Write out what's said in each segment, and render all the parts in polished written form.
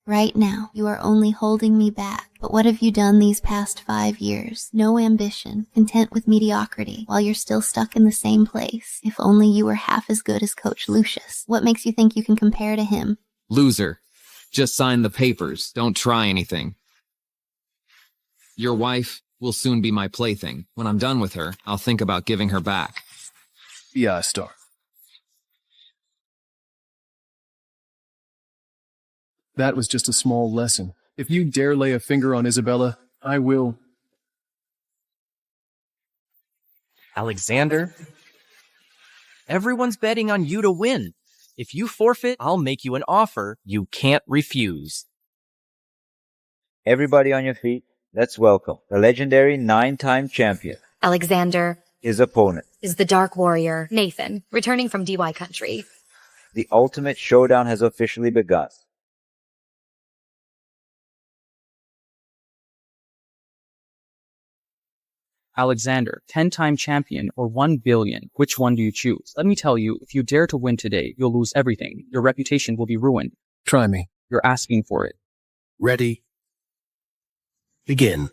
Right now, you are only holding me back. But what have you done these past 5 years? No ambition, content with mediocrity, while you're still stuck in the same place. If only you were half as good as Coach Lucius. What makes you think you can compare to him? Loser. Just sign the papers. Don't try anything. Your wife will soon be my plaything. When I'm done with her, I'll think about giving her back. Yeah, Star. That was just a small lesson. If you dare lay a finger on Isabella, I will. Alexander, everyone's betting on you to win. If you forfeit, I'll make you an offer you can't refuse. Everybody on your feet, let's welcome the legendary 9-time champion. Alexander. His opponent is the Dark Warrior, Nathan, returning from DY country. The ultimate showdown has officially begun. Alexander, 10-time champion or 1 billion. Which one do you choose? Let me tell you, if you dare to win today, you'll lose everything. Your reputation will be ruined. Try me. You're asking for it. Ready? Begin.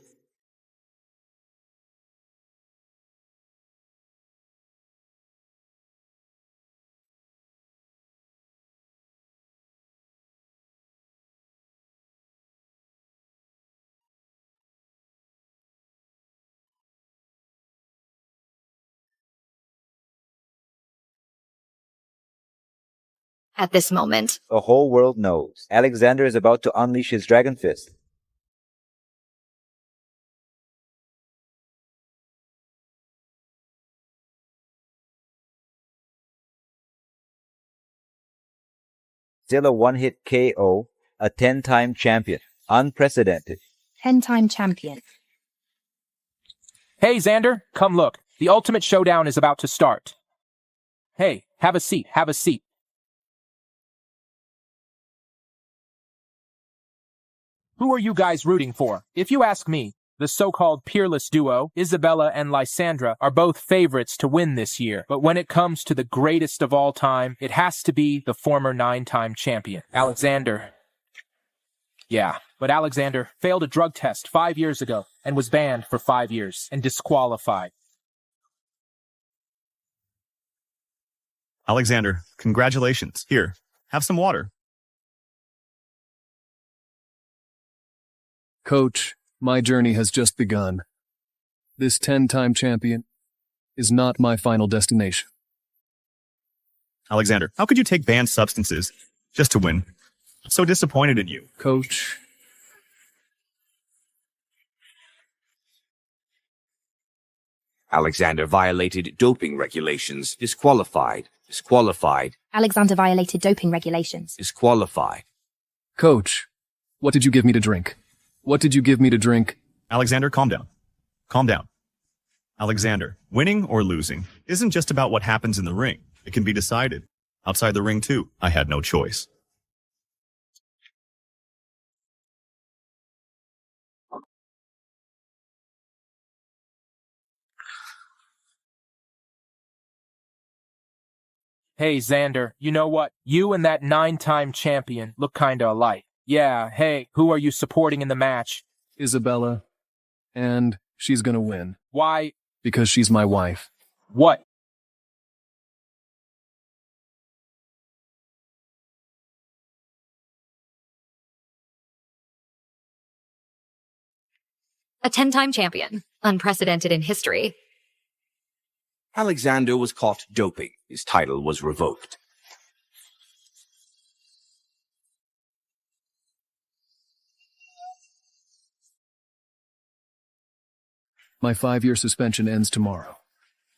At this moment, The whole world knows Alexander is about to unleash his dragon fist. Still a one-hit KO, a 10-time champion. Unprecedented. 10-time champion. Hey, Xander, come look. The ultimate showdown is about to start. Hey, have a seat, have a seat. Who are you guys rooting for? If you ask me, the so-called peerless duo, Isabella and Lysandra, are both favorites to win this year. But when it comes to the greatest of all time, it has to be the former 9-time champion, Alexander. Yeah, but Alexander failed a drug test 5 years ago and was banned for 5 years and disqualified. Alexander, congratulations. Here, have some water. Coach, my journey has just begun. This 10-time champion is not my final destination. Alexander, how could you take banned substances just to win? I'm so disappointed in you. Coach. Alexander violated doping regulations. Disqualified. Disqualified. Alexander violated doping regulations. Disqualified. Coach, what did you give me to drink? What did you give me to drink? Alexander, calm down. Calm down. Alexander, winning or losing isn't just about what happens in the ring. It can be decided outside the ring, too. I had no choice. Hey, Xander, you know what? You and that 9-time champion look kinda alike. Yeah, hey, who are you supporting in the match? Isabella. And she's gonna win. Why? Because she's my wife. What? a 10-time champion, unprecedented in history. Alexander was caught doping. His title was revoked. My 5-year suspension ends tomorrow.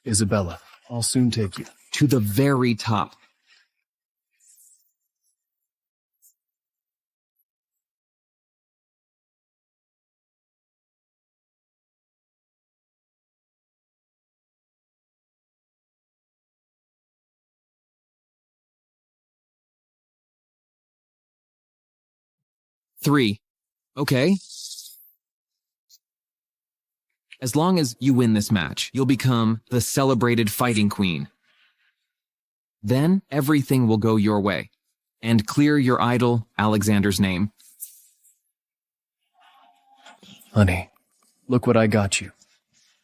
Isabella, I'll soon take you. To the very top. Three. Okay. As long as you win this match, you'll become the celebrated fighting queen. Then everything will go your way, and clear your idol, Alexander's name. Honey, look what I got you.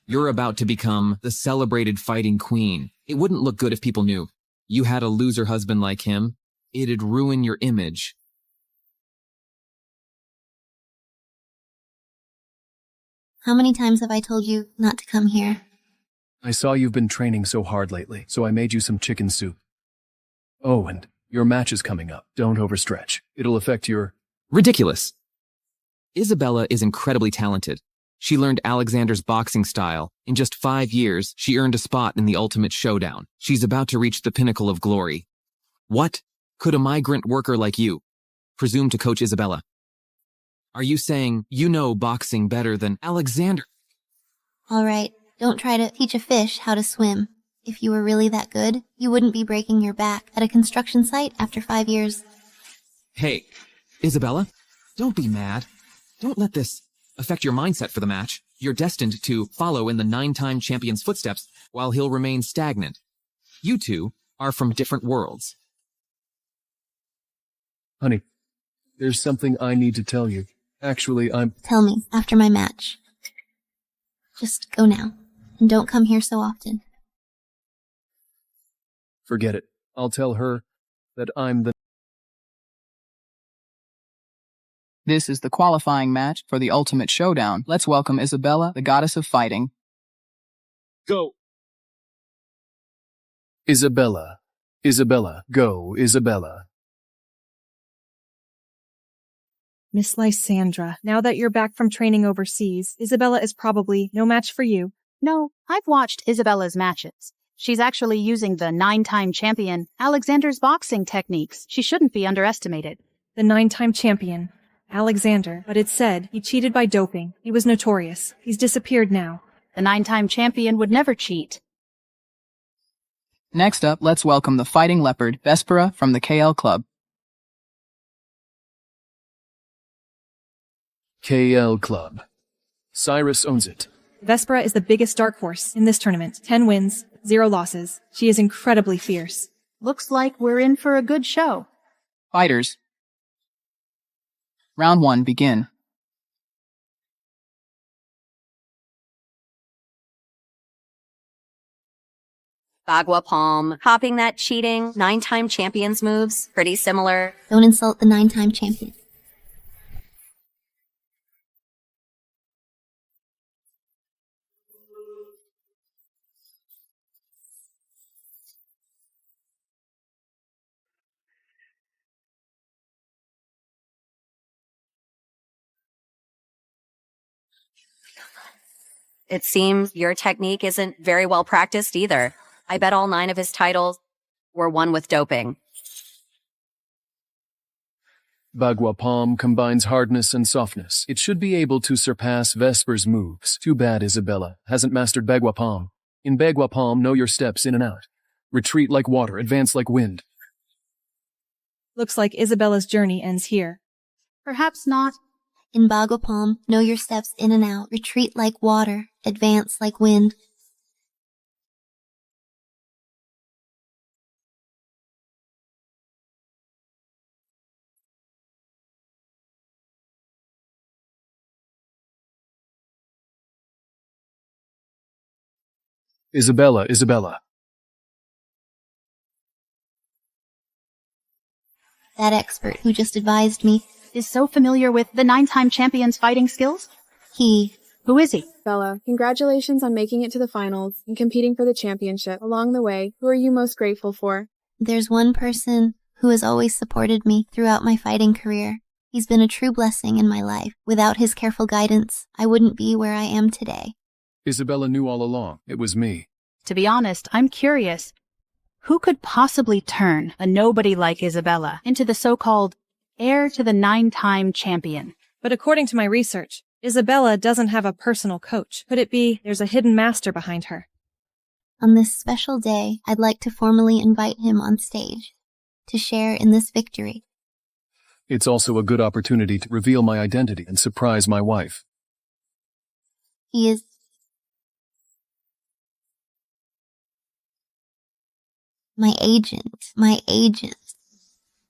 You're about to become the celebrated fighting queen. It wouldn't look good if people knew. You had a loser husband like him. It'd ruin your image. How many times have I told you not to come here? I saw you've been training so hard lately, so I made you some chicken soup. Oh, and your match is coming up. Don't overstretch. It'll affect your... Ridiculous. Isabella is incredibly talented. She learned Alexander's boxing style. In just 5 years, she earned a spot in the ultimate showdown. She's about to reach the pinnacle of glory. What? Could a migrant worker like you presume to coach Isabella? Are you saying you know boxing better than Alexander? All right, don't try to teach a fish how to swim. If you were really that good, you wouldn't be breaking your back at a construction site after 5 years. Hey, Isabella, don't be mad. Don't let this affect your mindset for the match. You're destined to follow in the 9-time champion's footsteps while he'll remain stagnant. You two are from different worlds. Honey, there's something I need to tell you. Actually, Tell me, after my match. Just go now, and don't come here so often. Forget it. I'll tell her that I'm the... This is the qualifying match for the ultimate showdown. Let's welcome Isabella, the goddess of fighting. Go! Isabella. Isabella. Go, Isabella. Miss Lysandra, now that you're back from training overseas, Isabella is probably no match for you. No, I've watched Isabella's matches. She's actually using the 9-time champion Alexander's boxing techniques. She shouldn't be underestimated. The 9-time champion, Alexander, but it's said he cheated by doping. He was notorious. He's disappeared now. The 9-time champion would never cheat. Next up, let's welcome the fighting leopard, Vespera, from the KL Club. KL Club. Cyrus owns it. Vespera is the biggest dark horse in this tournament. 10 wins, 0 losses. She is incredibly fierce. Looks like we're in for a good show. Fighters. Round 1, begin. Bagua palm. Copying that cheating 9-time champions moves. Pretty similar. Don't insult the 9-time champion. It seems your technique isn't very well practiced either. I bet all 9 of his titles were won with doping. Bagua Palm combines hardness and softness. It should be able to surpass Vesper's moves. Too bad Isabella hasn't mastered Bagua Palm. In Bagua Palm, know your steps in and out. Retreat like water, advance like wind. Looks like Isabella's journey ends here. Perhaps not. In Bagua Palm, know your steps in and out. Retreat like water, advance like wind. Isabella, Isabella. That expert who just advised me is so familiar with the 9-time champion's fighting skills? Who is he? Bella, congratulations on making it to the finals and competing for the championship. Along the way, who are you most grateful for? There's one person who has always supported me throughout my fighting career. He's been a true blessing in my life. Without his careful guidance, I wouldn't be where I am today. Isabella knew all along. It was me. To be honest, I'm curious. Who could possibly turn a nobody like Isabella into the so-called heir to the 9-time champion? But according to my research, Isabella doesn't have a personal coach. Could it be there's a hidden master behind her? On this special day, I'd like to formally invite him on stage to share in this victory. It's also a good opportunity to reveal my identity and surprise my wife. He is my agent,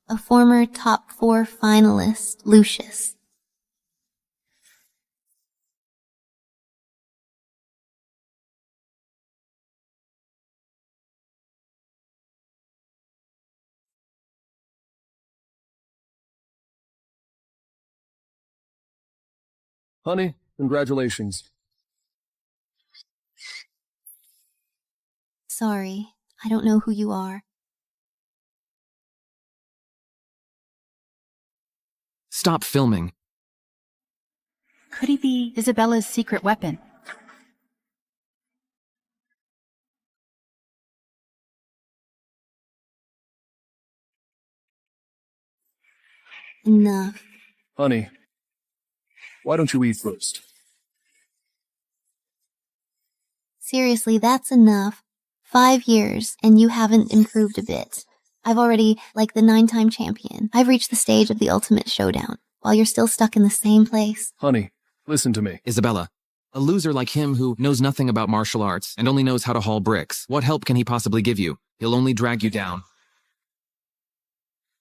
a former top 4 finalist, Lucius. Honey, congratulations. Sorry, I don't know who you are. Stop filming. Could he be Isabella's secret weapon? Enough. Honey, why don't you eat first? Seriously, that's enough. 5 years, and you haven't improved a bit. I've already, like the 9-time champion, I've reached the stage of the ultimate showdown, while you're still stuck in the same place. Honey, listen to me. Isabella, a loser like him who knows nothing about martial arts and only knows how to haul bricks, what help can he possibly give you? He'll only drag you down.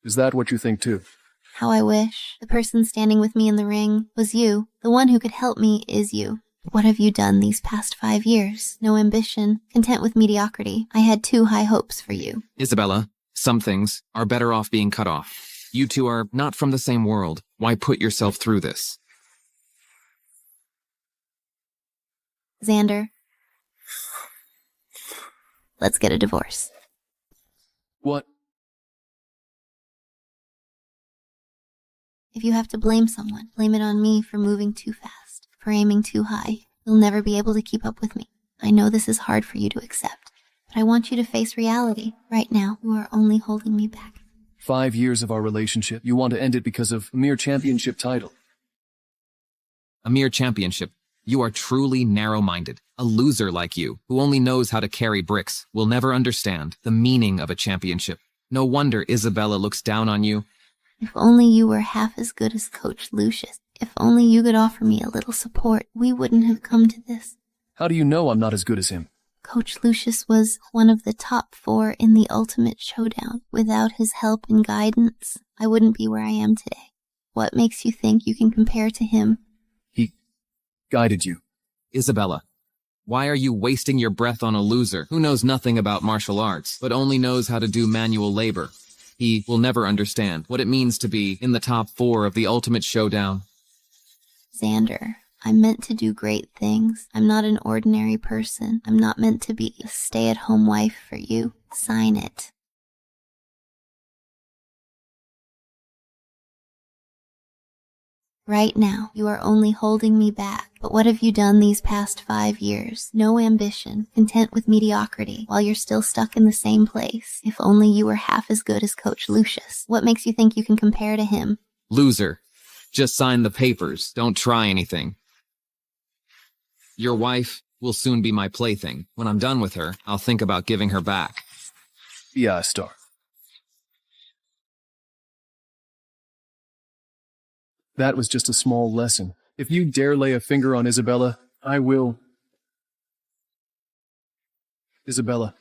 Is that what you think too? How I wish. The person standing with me in the ring was you. The one who could help me is you. What have you done these past 5 years? No ambition, content with mediocrity. I had too high hopes for you. Isabella, some things are better off being cut off. You two are not from the same world. Why put yourself through this? Xander, let's get a divorce. What? If you have to blame someone, blame it on me for moving too fast, for aiming too high. You'll never be able to keep up with me. I know this is hard for you to accept, but I want you to face reality. Right now, you are only holding me back. 5 years of our relationship. You want to end it because of a mere championship title. A mere championship. You are truly narrow-minded. A loser like you, who only knows how to carry bricks, will never understand the meaning of a championship. No wonder Isabella looks down on you. If only you were half as good as Coach Lucius. If only you could offer me a little support, we wouldn't have come to this. How do you know I'm not as good as him? Coach Lucius was one of the top 4 in the ultimate showdown. Without his help and guidance, I wouldn't be where I am today. What makes you think you can compare to him? He guided you. Isabella, why are you wasting your breath on a loser who knows nothing about martial arts, but only knows how to do manual labor? He will never understand what it means to be in the top 4 of the ultimate showdown. Xander, I'm meant to do great things. I'm not an ordinary person. I'm not meant to be a stay-at-home wife for you. Sign it. Right now, you are only holding me back. But what have you done these past 5 years? No ambition, content with mediocrity, while you're still stuck in the same place. If only you were half as good as Coach Lucius. What makes you think you can compare to him? Loser. Just sign the papers. Don't try anything. Your wife will soon be my plaything. When I'm done with her, I'll think about giving her back. Yeah, Star. That was just a small lesson. If you dare lay a finger on Isabella, I will. Isabella,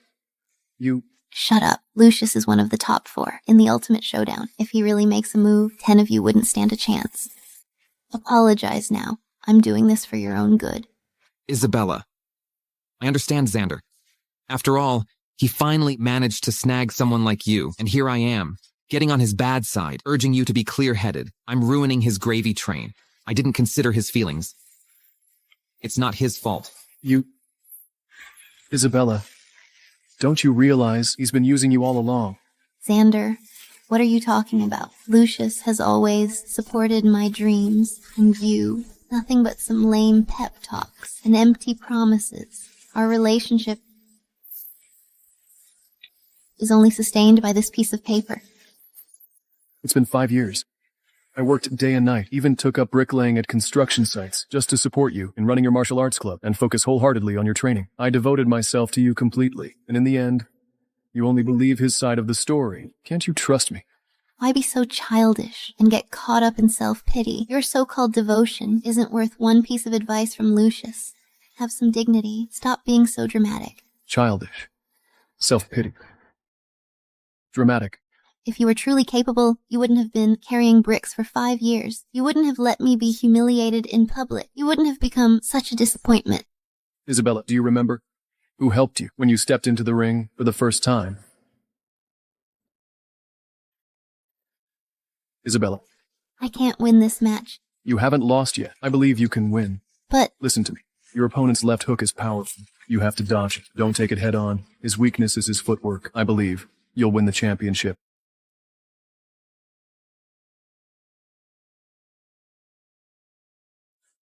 you... Shut up. Lucius is one of the top 4 in the ultimate showdown. If he really makes a move, 10 of you wouldn't stand a chance. Apologize now. I'm doing this for your own good. Isabella, I understand Xander. After all, he finally managed to snag someone like you, and here I am, getting on his bad side, urging you to be clear-headed. I'm ruining his gravy train. I didn't consider his feelings. It's not his fault. You... Isabella, don't you realize he's been using you all along? Xander, what are you talking about? Lucius has always supported my dreams, and you, nothing but some lame pep talks and empty promises. Our relationship is only sustained by this piece of paper. It's been 5 years. I worked day and night, even took up bricklaying at construction sites, just to support you in running your martial arts club and focus wholeheartedly on your training. I devoted myself to you completely, and in the end, you only believe his side of the story. Can't you trust me? Why be so childish and get caught up in self-pity? Your so-called devotion isn't worth one piece of advice from Lucius. Have some dignity. Stop being so dramatic. Childish. Self-pity. Dramatic. If you were truly capable, you wouldn't have been carrying bricks for 5 years. You wouldn't have let me be humiliated in public. You wouldn't have become such a disappointment. Isabella, do you remember who helped you when you stepped into the ring for the first time? Isabella. I can't win this match. You haven't lost yet. I believe you can win. But Listen to me. Your opponent's left hook is powerful. You have to dodge it. Don't take it head on. His weakness is his footwork. I believe you'll win the championship.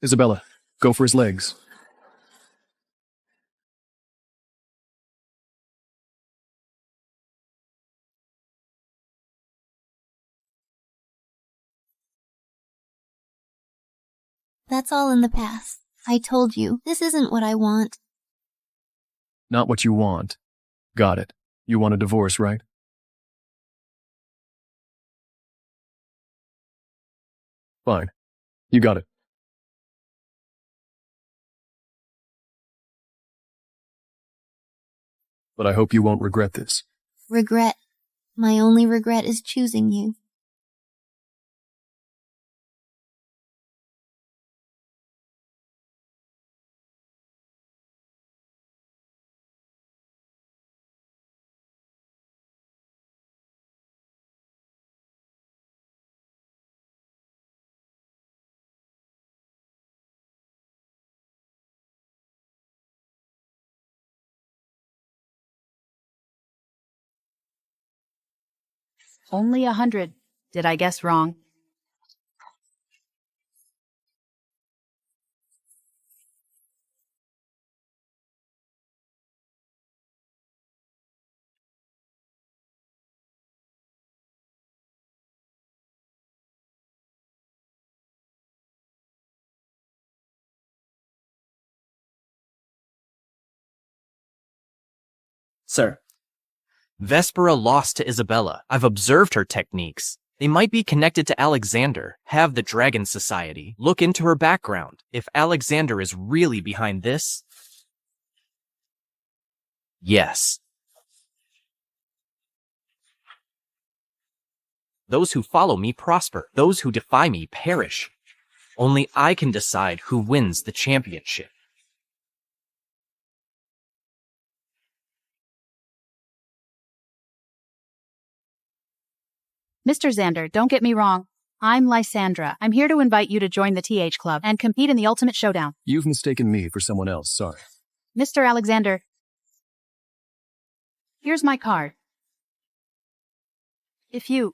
Isabella, go for his legs. that's all in the past. I told you, this isn't what I want. Not what you want. Got it. You want a divorce, right? Fine. You got it. But I hope you won't regret this. Regret. My only regret is choosing you. Only 100. Did I guess wrong? Sir. Vespera lost to Isabella. I've observed her techniques. They might be connected to Alexander. Have the Dragon Society look into her background. If Alexander is really behind this... Yes. Those who follow me prosper. Those who defy me perish. Only I can decide who wins the championship. Mr. Xander, don't get me wrong. I'm Lysandra. I'm here to invite you to join the TH Club and compete in the Ultimate Showdown. You've mistaken me for someone else, sorry. Mr. Alexander, here's my card. If you...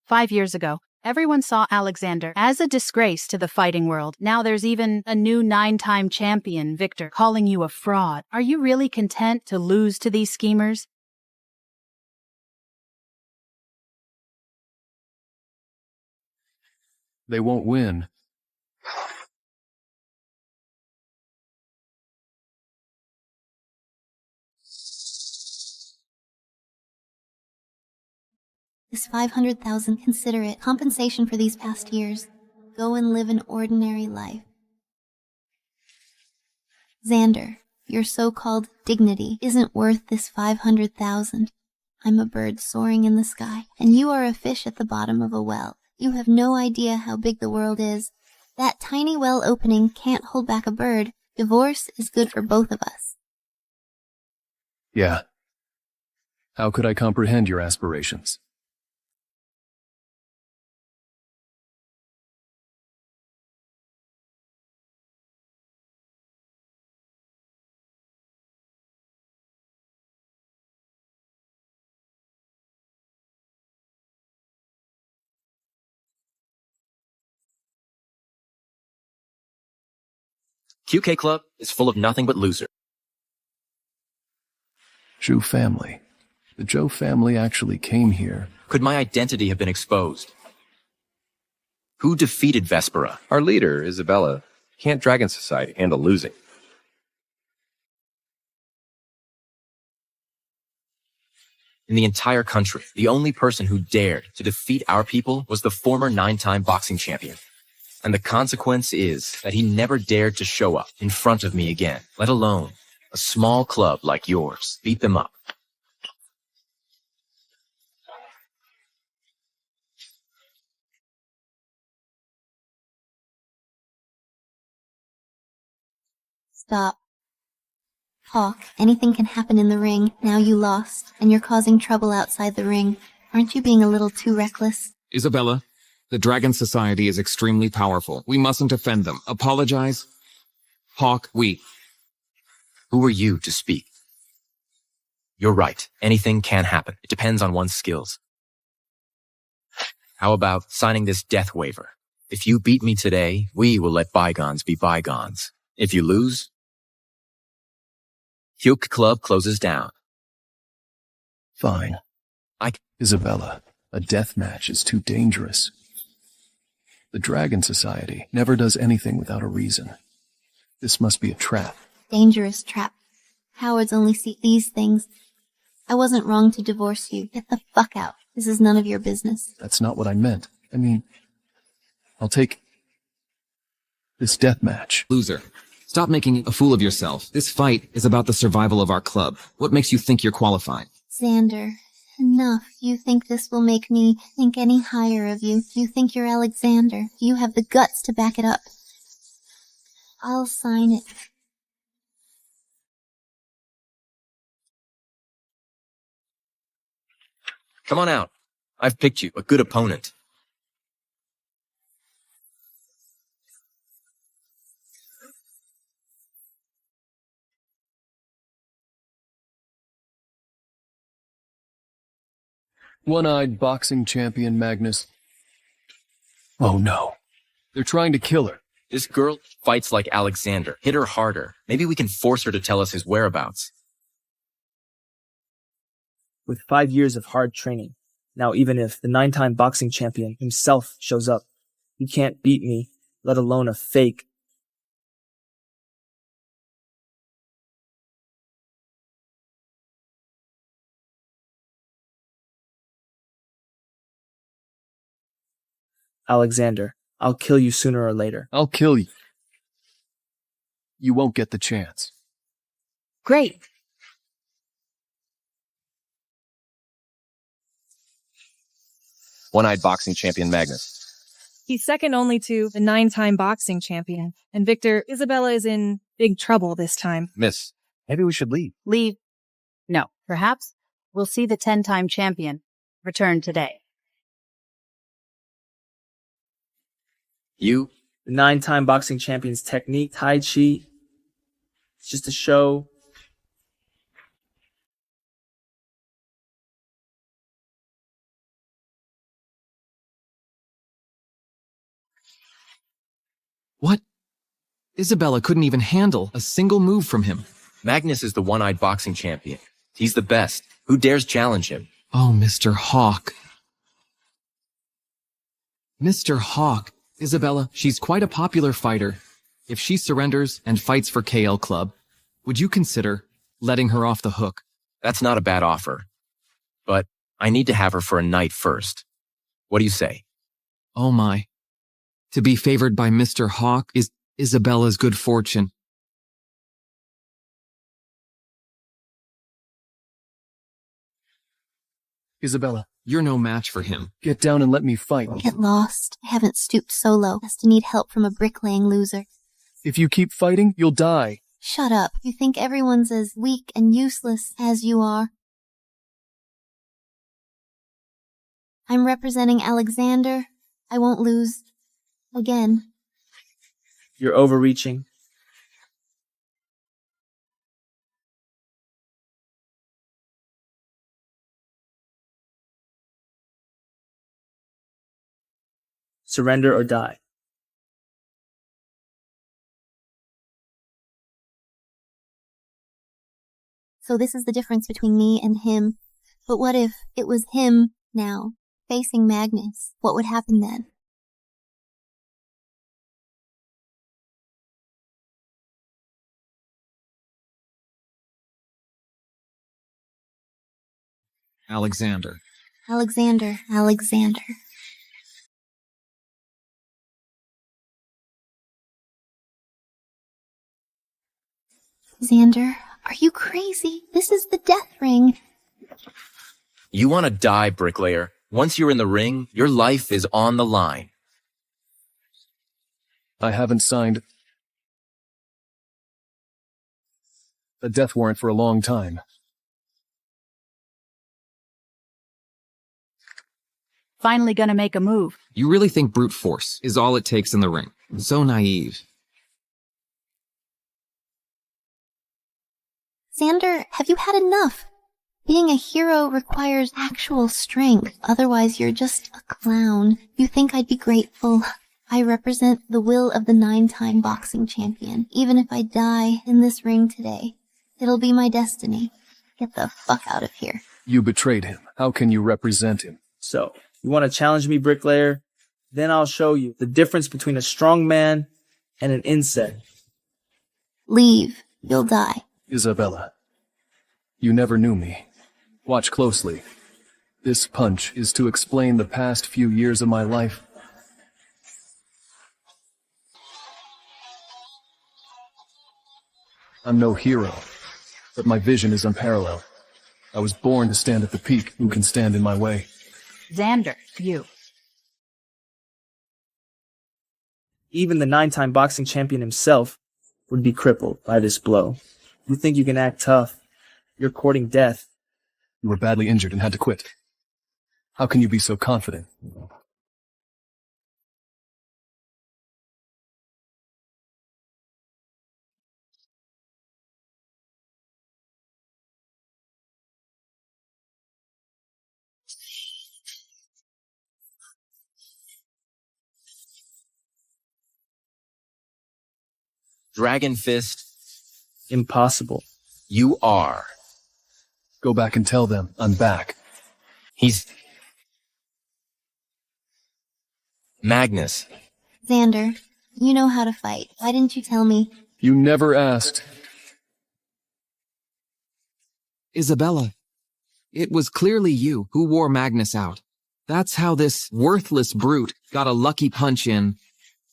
5 years ago, everyone saw Alexander as a disgrace to the fighting world. Now there's even a new 9-time champion, Victor, calling you a fraud. Are you really content to lose to these schemers? They won't win. This 500,000, consider it compensation for these past years. Go and live an ordinary life. Xander, your so-called dignity isn't worth this 500,000. I'm a bird soaring in the sky, and you are a fish at the bottom of a well. You have no idea how big the world is. That tiny well opening can't hold back a bird. Divorce is good for both of us. Yeah. How could I comprehend your aspirations? QK Club is full of nothing but losers. Zhou family. The Zhou family actually came here. Could my identity have been exposed? Who defeated Vespera? Our leader, Isabella. Can't Dragon Society handle losing? In the entire country, the only person who dared to defeat our people was the former 9-time boxing champion. And the consequence is that he never dared to show up in front of me again, let alone a small club like yours. Beat them up. Stop. Hawk, anything can happen in the ring. Now you lost, and you're causing trouble outside the ring. Aren't you being a little too reckless? Isabella, The Dragon Society is extremely powerful. We mustn't offend them. Apologize. Hawk, we. Who are you to speak? You're right. Anything can happen. It depends on one's skills. How about signing this death waiver? If you beat me today, we will let bygones be bygones. If you lose, Hyuk Club closes down. Fine. Isabella, a death match is too dangerous. The Dragon Society never does anything without a reason. This must be a trap. Dangerous trap. Cowards only seek these things. I wasn't wrong to divorce you. Get the fuck out. This is none of your business. That's not what I meant. I mean, I'll take this death match. Loser. Stop making a fool of yourself. This fight is about the survival of our club. What makes you think you're qualified? Xander, enough. You think this will make me think any higher of you. You think you're Alexander. You have the guts to back it up. I'll sign it. Come on out. I've picked you a good opponent. One-eyed boxing champion Magnus. Oh no. They're trying to kill her. This girl fights like Alexander. Hit her harder. Maybe we can force her to tell us his whereabouts. With 5 years of hard training, now even if the 9-time boxing champion himself shows up, he can't beat me, let alone a fake. Alexander, I'll kill you sooner or later. I'll kill you. You won't get the chance. Great. One-eyed boxing champion Magnus. He's second only to the 9-time boxing champion. And Victor, Isabella is in big trouble this time. Miss, maybe we should leave. Leave? No. Perhaps we'll see the 10-time champion return today. You? The 9-time boxing champion's technique, Tai Chi, it's just a show. What? Isabella couldn't even handle a single move from him. Magnus is the one-eyed boxing champion. He's the best. Who dares challenge him? Oh, Mr. Hawk. Mr. Hawk. Isabella, she's quite a popular fighter. If she surrenders and fights for KL Club, would you consider letting her off the hook? That's not a bad offer. But I need to have her for a night first. What do you say? Oh my. To be favored by Mr. Hawk is Isabella's good fortune. Isabella, you're no match for him. Get down and let me fight. Get lost. I haven't stooped so low as to need help from a bricklaying loser. If you keep fighting, you'll die. Shut up. You think everyone's as weak and useless as you are? I'm representing Alexander. I won't lose. Again. You're overreaching. Surrender or die. So this is the difference between me and him. But what if it was him now, facing Magnus? What would happen then? Alexander. Alexander. Xander, are you crazy? This is the death ring. You want to die, bricklayer. Once you're in the ring, your life is on the line. I haven't signed a death warrant for a long time. Finally gonna make a move. You really think brute force is all it takes in the ring? So naive. Xander, have you had enough? Being a hero requires actual strength, otherwise you're just a clown. You think I'd be grateful? I represent the will of the 9-time boxing champion. Even if I die in this ring today, it'll be my destiny. Get the fuck out of here. You betrayed him. How can you represent him? So, you want to challenge me, Bricklayer? Then I'll show you the difference between a strong man and an insect. Leave. You'll die. Isabella, you never knew me. Watch closely. This punch is to explain the past few years of my life. I'm no hero, but my vision is unparalleled. I was born to stand at the peak. Who can stand in my way? Xander, you. Even the 9-time boxing champion himself would be crippled by this blow. You think you can act tough? You're courting death. You were badly injured and had to quit. How can you be so confident? Dragon Fist. Impossible. You are. Go back and tell them I'm back. He's... Magnus. Xander, you know how to fight. Why didn't you tell me? You never asked. Isabella, it was clearly you who wore Magnus out. That's how this worthless brute got a lucky punch in.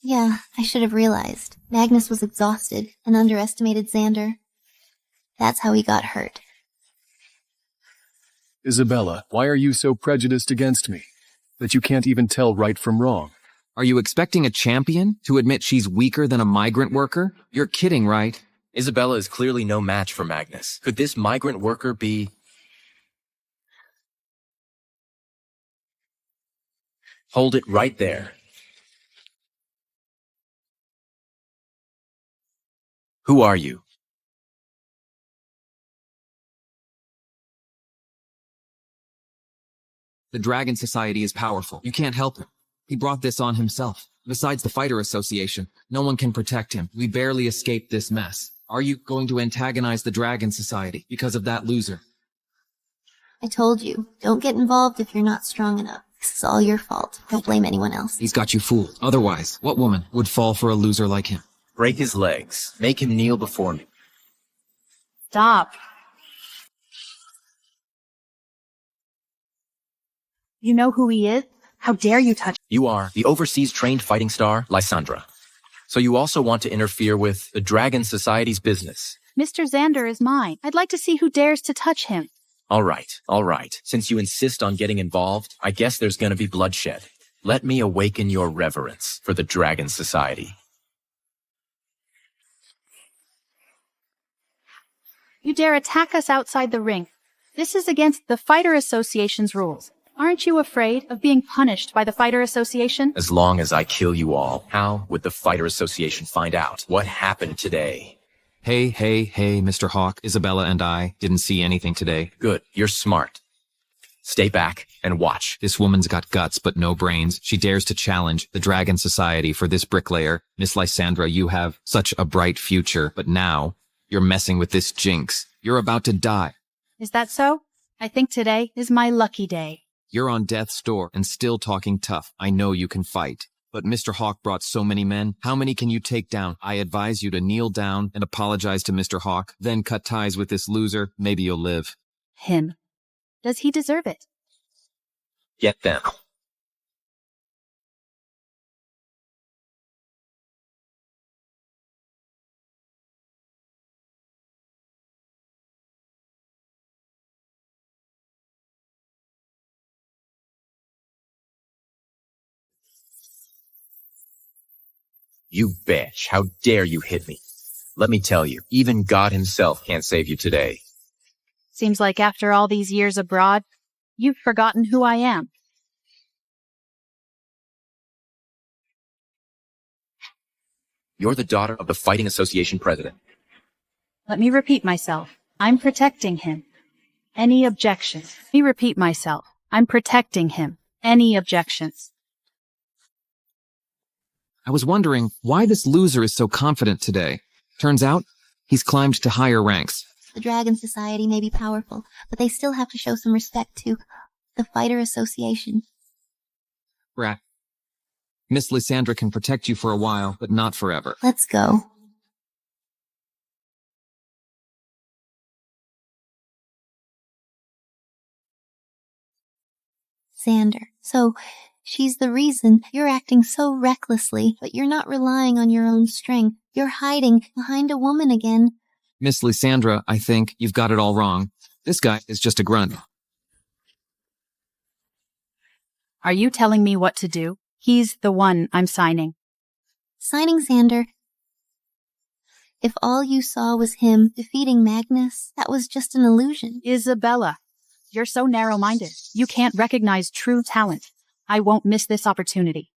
Yeah, I should have realized. Magnus was exhausted and underestimated Xander. That's how he got hurt. Isabella, why are you so prejudiced against me that you can't even tell right from wrong? Are you expecting a champion to admit she's weaker than a migrant worker? You're kidding, right? Isabella is clearly no match for Magnus. Could this migrant worker be... Hold it right there. Who are you? The Dragon Society is powerful. You can't help him. He brought this on himself. Besides the Fighter Association, no one can protect him. We barely escaped this mess. Are you going to antagonize the Dragon Society because of that loser? I told you, don't get involved if you're not strong enough. This is all your fault. Don't blame anyone else. He's got you fooled. Otherwise, what woman would fall for a loser like him? Break his legs. Make him kneel before me. Stop. You know who he is? How dare you touch... You are the overseas trained fighting star, Lysandra. So you also want to interfere with the Dragon Society's business. Mr. Xander is mine. I'd like to see who dares to touch him. All right. Since you insist on getting involved, I guess there's gonna be bloodshed. Let me awaken your reverence for the Dragon Society. You dare attack us outside the ring. This is against the Fighter Association's rules. Aren't you afraid of being punished by the Fighter Association? As long as I kill you all, how would the Fighter Association find out what happened today? Hey, Mr. Hawk. Isabella and I didn't see anything today. Good, you're smart. Stay back and watch. This woman's got guts but no brains. She dares to challenge the Dragon Society for this bricklayer. Miss Lysandra, you have such a bright future, but now you're messing with this jinx. You're about to die. Is that so? I think today is my lucky day. You're on death's door and still talking tough. I know you can fight. But Mr. Hawk brought so many men. How many can you take down? I advise you to kneel down and apologize to Mr. Hawk, then cut ties with this loser. Maybe you'll live. Him. Does he deserve it? Get them. You bitch, how dare you hit me? Let me tell you, even God himself can't save you today. Seems like after all these years abroad, you've forgotten who I am. You're the daughter of the Fighting Association president. Let me repeat myself. I'm protecting him. Any objections? Let me repeat myself. I'm protecting him. Any objections? I was wondering why this loser is so confident today. Turns out, he's climbed to higher ranks. The Dragon Society may be powerful, but they still have to show some respect to the Fighter Association. Brat. Miss Lysandra can protect you for a while, but not forever. Let's go. Xander, so she's the reason you're acting so recklessly, but you're not relying on your own strength. You're hiding behind a woman again. Miss Lysandra, I think you've got it all wrong. This guy is just a grunt. Are you telling me what to do? He's the one I'm signing. Signing Xander. If all you saw was him defeating Magnus, that was just an illusion. Isabella, you're so narrow-minded. You can't recognize true talent. I won't miss this opportunity.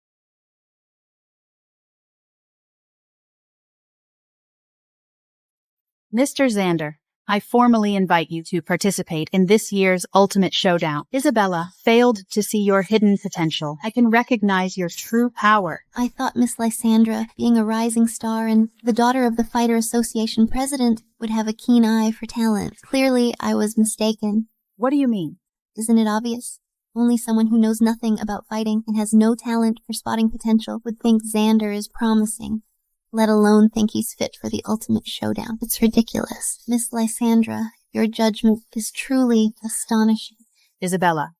Mr. Xander, I formally invite you to participate in this year's Ultimate Showdown. Isabella failed to see your hidden potential. I can recognize your true power. I thought Miss Lysandra, being a rising star and the daughter of the Fighter Association president, would have a keen eye for talent. Clearly, I was mistaken. What do you mean? Isn't it obvious? Only someone who knows nothing about fighting and has no talent for spotting potential would think Xander is promising, let alone think he's fit for the ultimate showdown. It's ridiculous. Miss Lysandra, your judgment is truly astonishing. Isabella,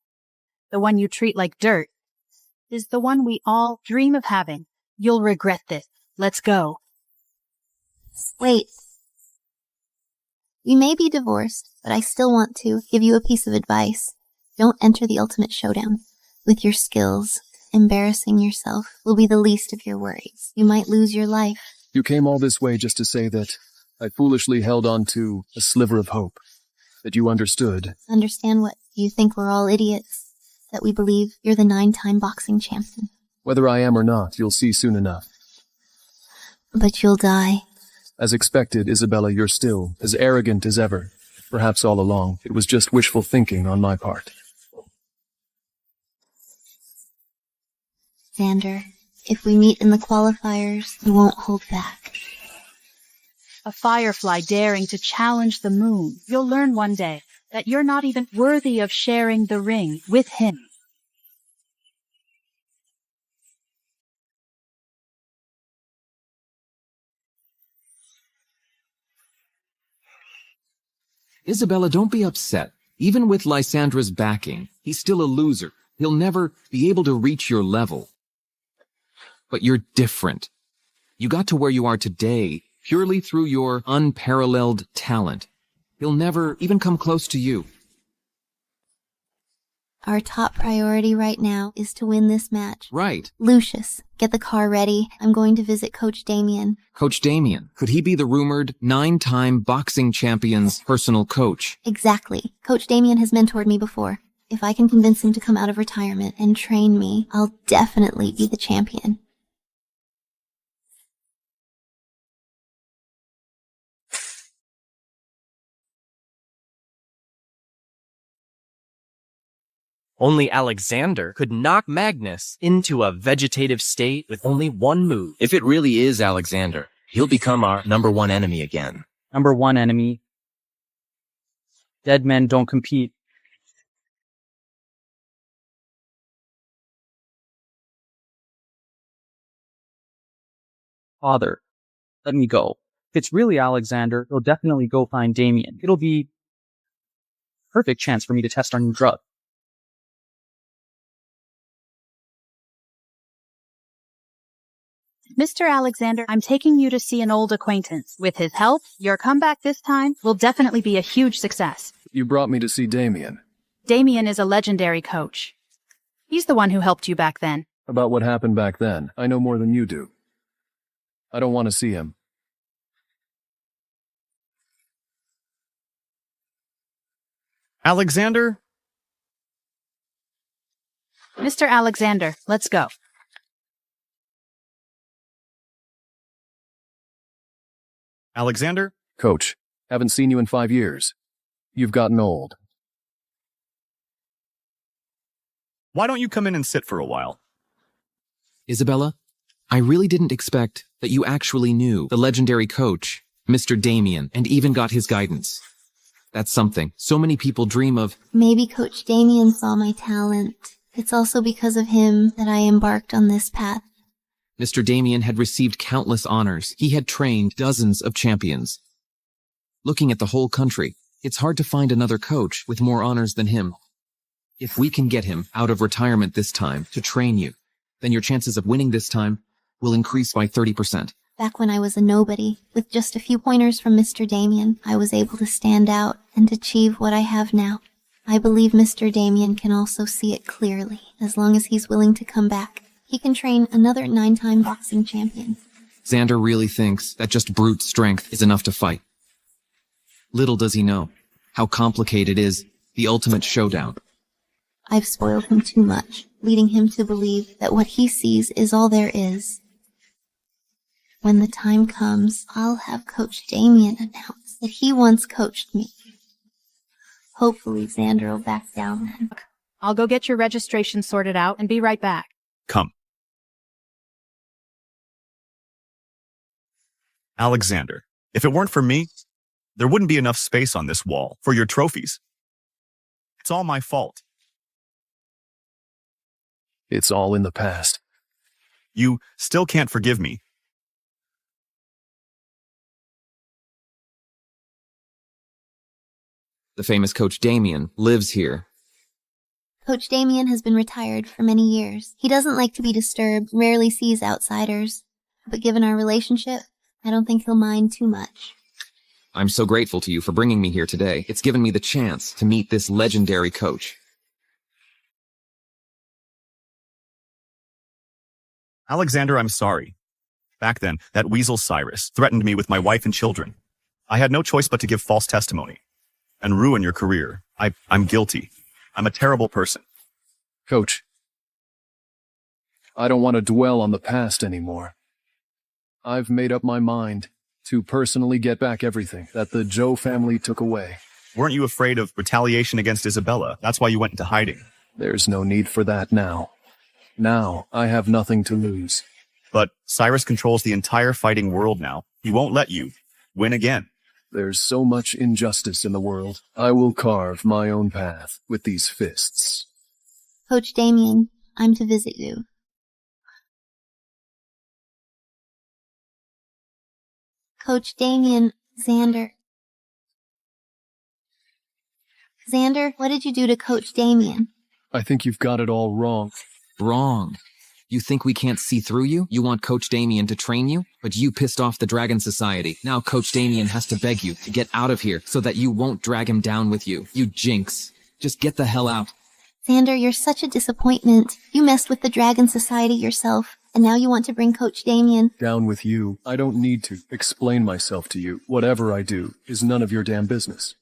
the one you treat like dirt, is the one we all dream of having. You'll regret this. Let's go. Wait. You may be divorced, but I still want to give you a piece of advice. Don't enter the ultimate showdown. With your skills, embarrassing yourself will be the least of your worries. You might lose your life. You came all this way just to say that I foolishly held on to a sliver of hope. That you understood. Understand what? You think we're all idiots? That we believe you're the 9-time boxing champion? Whether I am or not, you'll see soon enough. But you'll die. As expected, Isabella, you're still as arrogant as ever. Perhaps all along, it was just wishful thinking on my part. Xander, if we meet in the qualifiers, you won't hold back. A firefly daring to challenge the moon. You'll learn one day that you're not even worthy of sharing the ring with him. Isabella, don't be upset. Even with Lysandra's backing, he's still a loser. He'll never be able to reach your level. But you're different. You got to where you are today purely through your unparalleled talent. He'll never even come close to you. Our top priority right now is to win this match. Right. Lucius, get the car ready. I'm going to visit Coach Damien. Coach Damien. Could he be the rumored 9-time boxing champion's personal coach? Exactly. Coach Damien has mentored me before. If I can convince him to come out of retirement and train me, I'll definitely be the champion. Only Alexander could knock Magnus into a vegetative state with only one move. If it really is Alexander, he'll become our #1 enemy again. #1 enemy. Dead men don't compete. Father, let me go. If it's really Alexander, he'll definitely go find Damien. It'll be a perfect chance for me to test our new drug. Mr. Alexander, I'm taking you to see an old acquaintance. With his help, your comeback this time will definitely be a huge success. You brought me to see Damien. Damien is a legendary coach. He's the one who helped you back then. About what happened back then, I know more than you do. I don't want to see him. Alexander? Mr. Alexander, let's go. Alexander? Coach, haven't seen you in 5 years. You've gotten old. Why don't you come in and sit for a while? Isabella, I really didn't expect that you actually knew the legendary coach, Mr. Damien, and even got his guidance. That's something so many people dream of. Maybe Coach Damien saw my talent. It's also because of him that I embarked on this path. Mr. Damien had received countless honors. He had trained dozens of champions. Looking at the whole country, it's hard to find another coach with more honors than him. If we can get him out of retirement this time to train you, then your chances of winning this time will increase by 30%. Back when I was a nobody, with just a few pointers from Mr. Damien, I was able to stand out and achieve what I have now. I believe Mr. Damien can also see it clearly, as long as he's willing to come back. He can train another 9-time boxing champion. Xander really thinks that just brute strength is enough to fight. Little does he know how complicated is the ultimate showdown. I've spoiled him too much, leading him to believe that what he sees is all there is. When the time comes, I'll have Coach Damien announce that he once coached me. Hopefully Xander will back down then. I'll go get your registration sorted out and be right back. Come. Alexander, if it weren't for me, there wouldn't be enough space on this wall for your trophies. It's all my fault. It's all in the past. You still can't forgive me. The famous Coach Damien lives here. Coach Damien has been retired for many years. He doesn't like to be disturbed, rarely sees outsiders. But given our relationship, I don't think he'll mind too much. I'm so grateful to you for bringing me here today. It's given me the chance to meet this legendary coach. Alexander, I'm sorry. Back then, that weasel Cyrus threatened me with my wife and children. I had no choice but to give false testimony and ruin your career. I'm guilty. I'm a terrible person. Coach, I don't want to dwell on the past anymore. I've made up my mind to personally get back everything that the Joe family took away. Weren't you afraid of retaliation against Isabella? That's why you went into hiding. There's no need for that now. Now, I have nothing to lose. But Cyrus controls the entire fighting world now. He won't let you win again. There's so much injustice in the world. I will carve my own path with these fists. Coach Damien, I'm to visit you. Coach Damien, Xander. Xander, what did you do to Coach Damien? I think you've got it all wrong. Wrong. You think we can't see through you? You want Coach Damien to train you? But you pissed off the Dragon Society. Now Coach Damien has to beg you to get out of here so that you won't drag him down with you. You jinx. Just get the hell out. Xander, you're such a disappointment. You messed with the Dragon Society yourself, and now you want to bring Coach Damien down with you. I don't need to explain myself to you. Whatever I do is none of your damn business.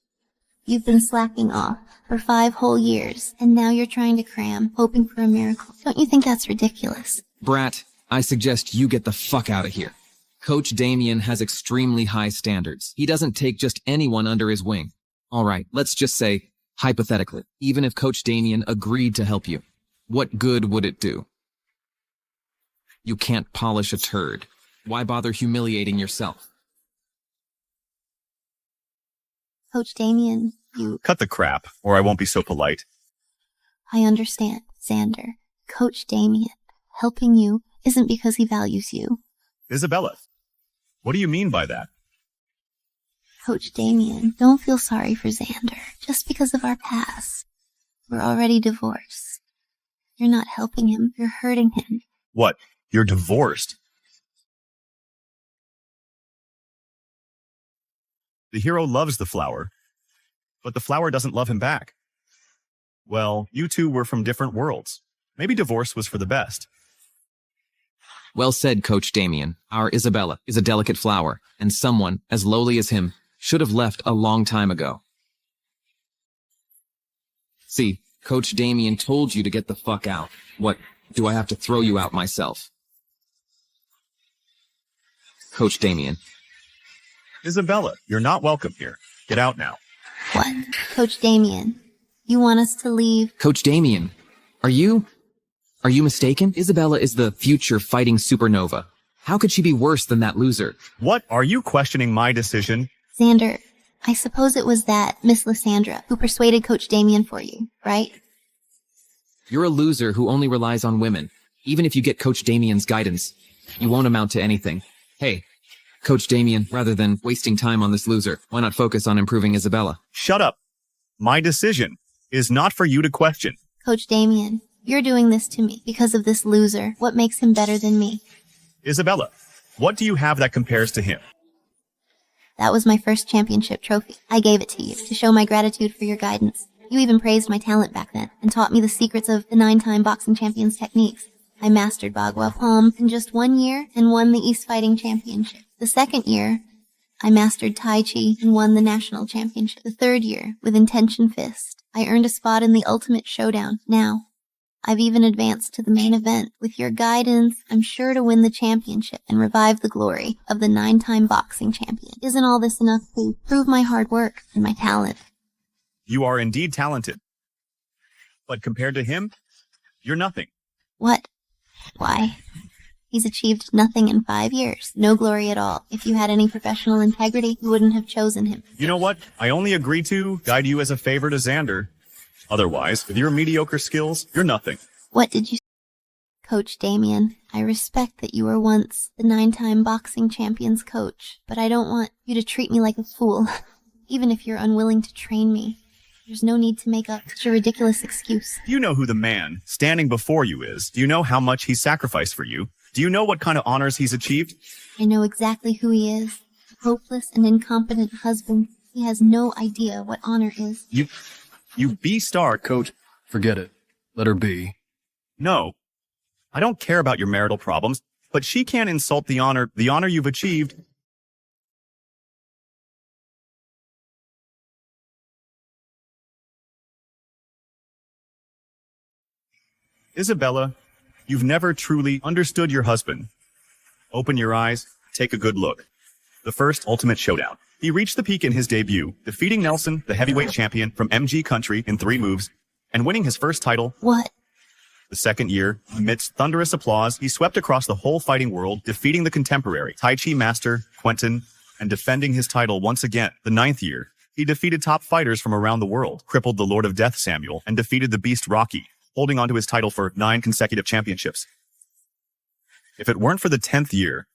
You've been slacking off for 5 whole years, and now you're trying to cram, hoping for a miracle. Don't you think that's ridiculous? Brat, I suggest you get the fuck out of here. Coach Damien has extremely high standards. He doesn't take just anyone under his wing. All right, let's just say, hypothetically, even if Coach Damien agreed to help you, what good would it do? You can't polish a turd. Why bother humiliating yourself? Coach Damien, you... Cut the crap, or I won't be so polite. I understand, Xander. Coach Damien, helping you isn't because he values you. Isabella, what do you mean by that? Coach Damien, don't feel sorry for Xander, just because of our past. We're already divorced. You're not helping him, you're hurting him. What? You're divorced? The hero loves the flower, but the flower doesn't love him back. Well, you two were from different worlds. Maybe divorce was for the best. Well said, Coach Damien. Our Isabella is a delicate flower, and someone as lowly as him should have left a long time ago. See, Coach Damien told you to get the fuck out. What, do I have to throw you out myself? Coach Damien. Isabella, you're not welcome here. Get out now. What? Coach Damien, you want us to leave? Coach Damien, are you mistaken? Isabella is the future fighting supernova. How could she be worse than that loser? What? Are you questioning my decision? Xander, I suppose it was that Miss Lysandra who persuaded Coach Damien for you, right? You're a loser who only relies on women. Even if you get Coach Damien's guidance, you won't amount to anything. Hey, Coach Damien, rather than wasting time on this loser, why not focus on improving Isabella? Shut up. My decision is not for you to question. Coach Damien, you're doing this to me because of this loser. What makes him better than me? Isabella, what do you have that compares to him? That was my first championship trophy. I gave it to you to show my gratitude for your guidance. You even praised my talent back then and taught me the secrets of the 9-time boxing champion's techniques. I mastered Bagua Palm in just 1 year and won the East Fighting Championship. The second year, I mastered Tai Chi and won the national championship. The third year, with Intention Fist, I earned a spot in the Ultimate Showdown. Now, I've even advanced to the main event. With your guidance, I'm sure to win the championship and revive the glory of the 9-time boxing champion. Isn't all this enough to prove my hard work and my talent? You are indeed talented. But compared to him, you're nothing. What? Why? He's achieved nothing in 5 years. No glory at all. If you had any professional integrity, you wouldn't have chosen him. You know what? I only agreed to guide you as a favor to Xander. Otherwise, with your mediocre skills, you're nothing. What did you say? Coach Damien, I respect that you were once the 9-time boxing champion's coach, but I don't want you to treat me like a fool. Even if you're unwilling to train me, there's no need to make up such a ridiculous excuse. You know who the man standing before you is. Do you know how much he's sacrificed for you? Do you know what kind of honors he's achieved? I know exactly who he is. A hopeless and incompetent husband. He has no idea what honor is. You B-star. Coach, forget it. Let her be. No. I don't care about your marital problems, but she can't insult the honor you've achieved. Isabella, you've never truly understood your husband. Open your eyes, take a good look. The first Ultimate Showdown. He reached the peak in his debut, defeating Nelson, the heavyweight champion from MG country, in 3 moves, and winning his first title. What? The second year, amidst thunderous applause, he swept across the whole fighting world, defeating the contemporary Tai Chi master, Quentin, and defending his title once again. The 9th year, he defeated top fighters from around the world, crippled the Lord of Death Samuel, and defeated the Beast Rocky, holding onto his title for 9 consecutive championships. If it weren't for the 10th year,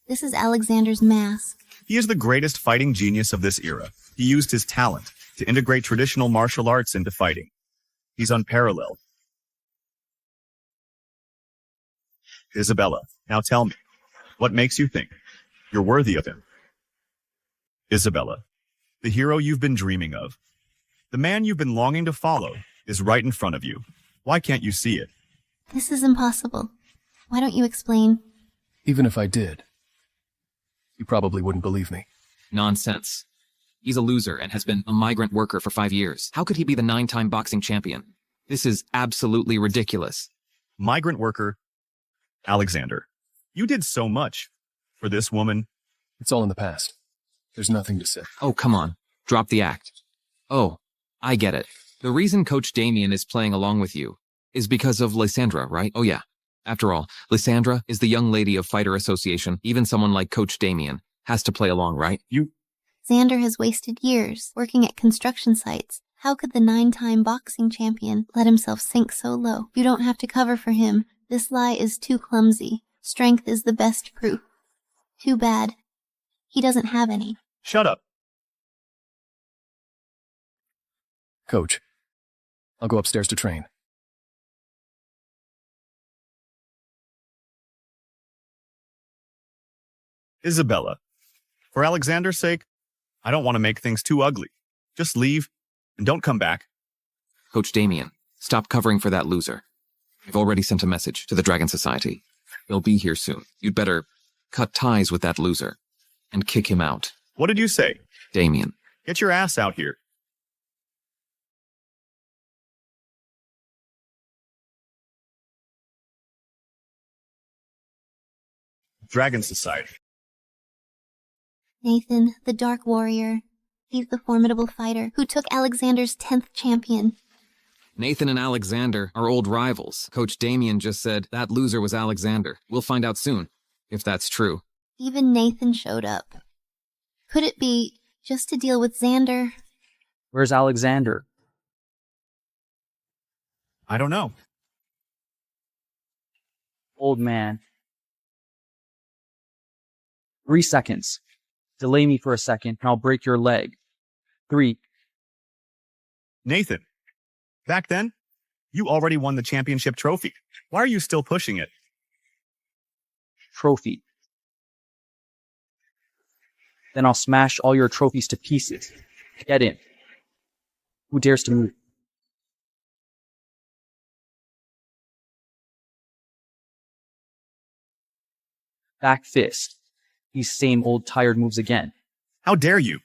This is Alexander's mask. he is the greatest fighting genius of this era. He used his talent to integrate traditional martial arts into fighting. He's unparalleled. Isabella, now tell me, what makes you think you're worthy of him? Isabella, the hero you've been dreaming of, the man you've been longing to follow, is right in front of you. Why can't you see it? This is impossible. Why don't you explain? Even if I did, you probably wouldn't believe me. Nonsense. He's a loser and has been a migrant worker for 5 years. How could he be the 9-time boxing champion? This is absolutely ridiculous. Migrant worker, Alexander, you did so much for this woman. It's all in the past. There's nothing to say. Oh, come on. Drop the act. Oh, I get it. The reason Coach Damien is playing along with you is because of Lysandra, right? Oh, yeah. After all, Lysandra is the young lady of Fighter Association. Even someone like Coach Damien has to play along, right? Xander has wasted years working at construction sites. How could the 9-time boxing champion let himself sink so low? You don't have to cover for him. This lie is too clumsy. Strength is the best proof. Too bad. He doesn't have any. Shut up. Coach, I'll go upstairs to train. Isabella, for Alexander's sake, I don't want to make things too ugly. Just leave and don't come back. Coach Damien, stop covering for that loser. I've already sent a message to the Dragon Society. He'll be here soon. You'd better cut ties with that loser and kick him out. What did you say? Damien. Get your ass out here. Dragon Society. Nathan, the Dark Warrior. He's the formidable fighter who took Alexander's 10th champion. Nathan and Alexander are old rivals. Coach Damien just said that loser was Alexander. We'll find out soon, if that's true. Even Nathan showed up. Could it be just to deal with Xander? Where's Alexander? I don't know. Old man. 3 seconds. Delay me for a second, and I'll break your leg. 3. Nathan, back then, you already won the championship trophy. Why are you still pushing it? Trophy. Then I'll smash all your trophies to pieces. Get in. Who dares to move? Back fist. These same old tired moves again. How dare you?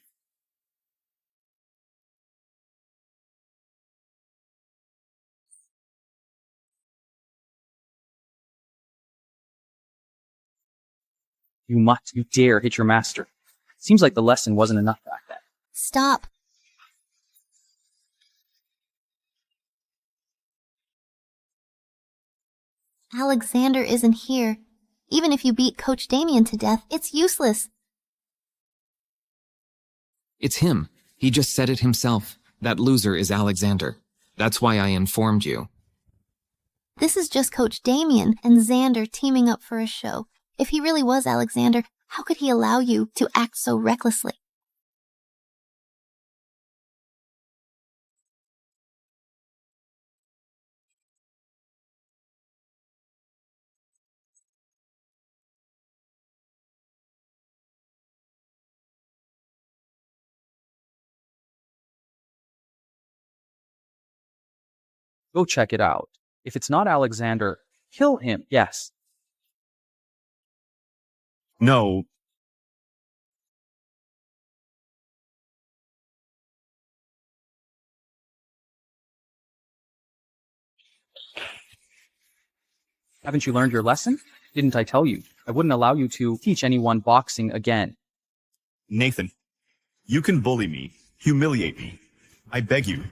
You dare hit your master. Seems like the lesson wasn't enough back then. Stop. Alexander isn't here. Even if you beat Coach Damien to death, it's useless. It's him. He just said it himself. That loser is Alexander. That's why I informed you. This is just Coach Damien and Xander teaming up for a show. If he really was Alexander, how could he allow you to act so recklessly? Go check it out. If it's not Alexander, kill him. Yes. No. Haven't you learned your lesson? Didn't I tell you? I wouldn't allow you to teach anyone boxing again. Nathan, you can bully me, humiliate me. I beg you.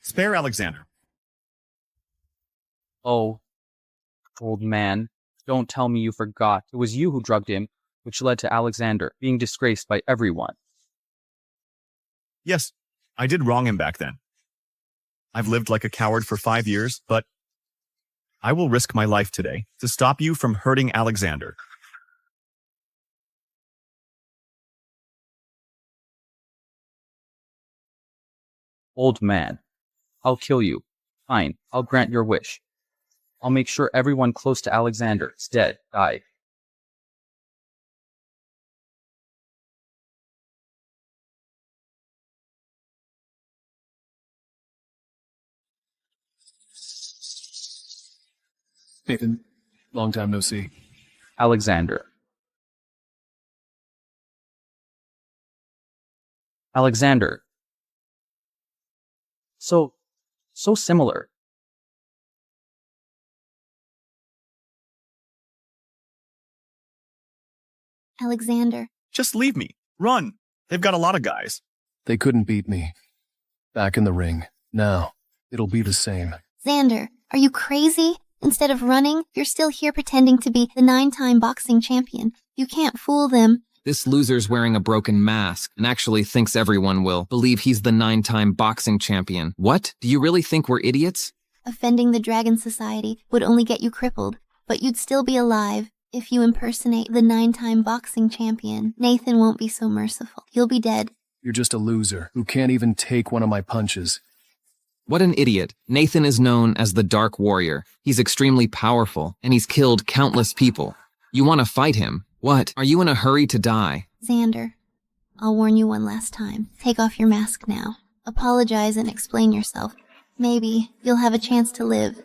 Spare Alexander. Oh, old man, don't tell me you forgot. It was you who drugged him, which led to Alexander being disgraced by everyone. Yes, I did wrong him back then. I've lived like a coward for 5 years, but I will risk my life today to stop you from hurting Alexander. Old man, I'll kill you. Fine, I'll grant your wish. I'll make sure everyone close to Alexander is dead, died. Nathan, long time no see. Alexander. Alexander. So similar. Alexander. Just leave me. Run. They've got a lot of guys. They couldn't beat me. Back in the ring. Now, it'll be the same. Xander, are you crazy? Instead of running, you're still here pretending to be the 9-time boxing champion. You can't fool them. This loser's wearing a broken mask and actually thinks everyone will believe he's the 9-time boxing champion. What? Do you really think we're idiots? Offending the Dragon Society would only get you crippled, but you'd still be alive. If you impersonate the 9-time boxing champion, Nathan won't be so merciful. You'll be dead. You're just a loser who can't even take one of my punches. What an idiot. Nathan is known as the Dark Warrior. He's extremely powerful, and he's killed countless people. You want to fight him? What? Are you in a hurry to die? Xander, I'll warn you one last time. Take off your mask now. Apologize and explain yourself. Maybe you'll have a chance to live.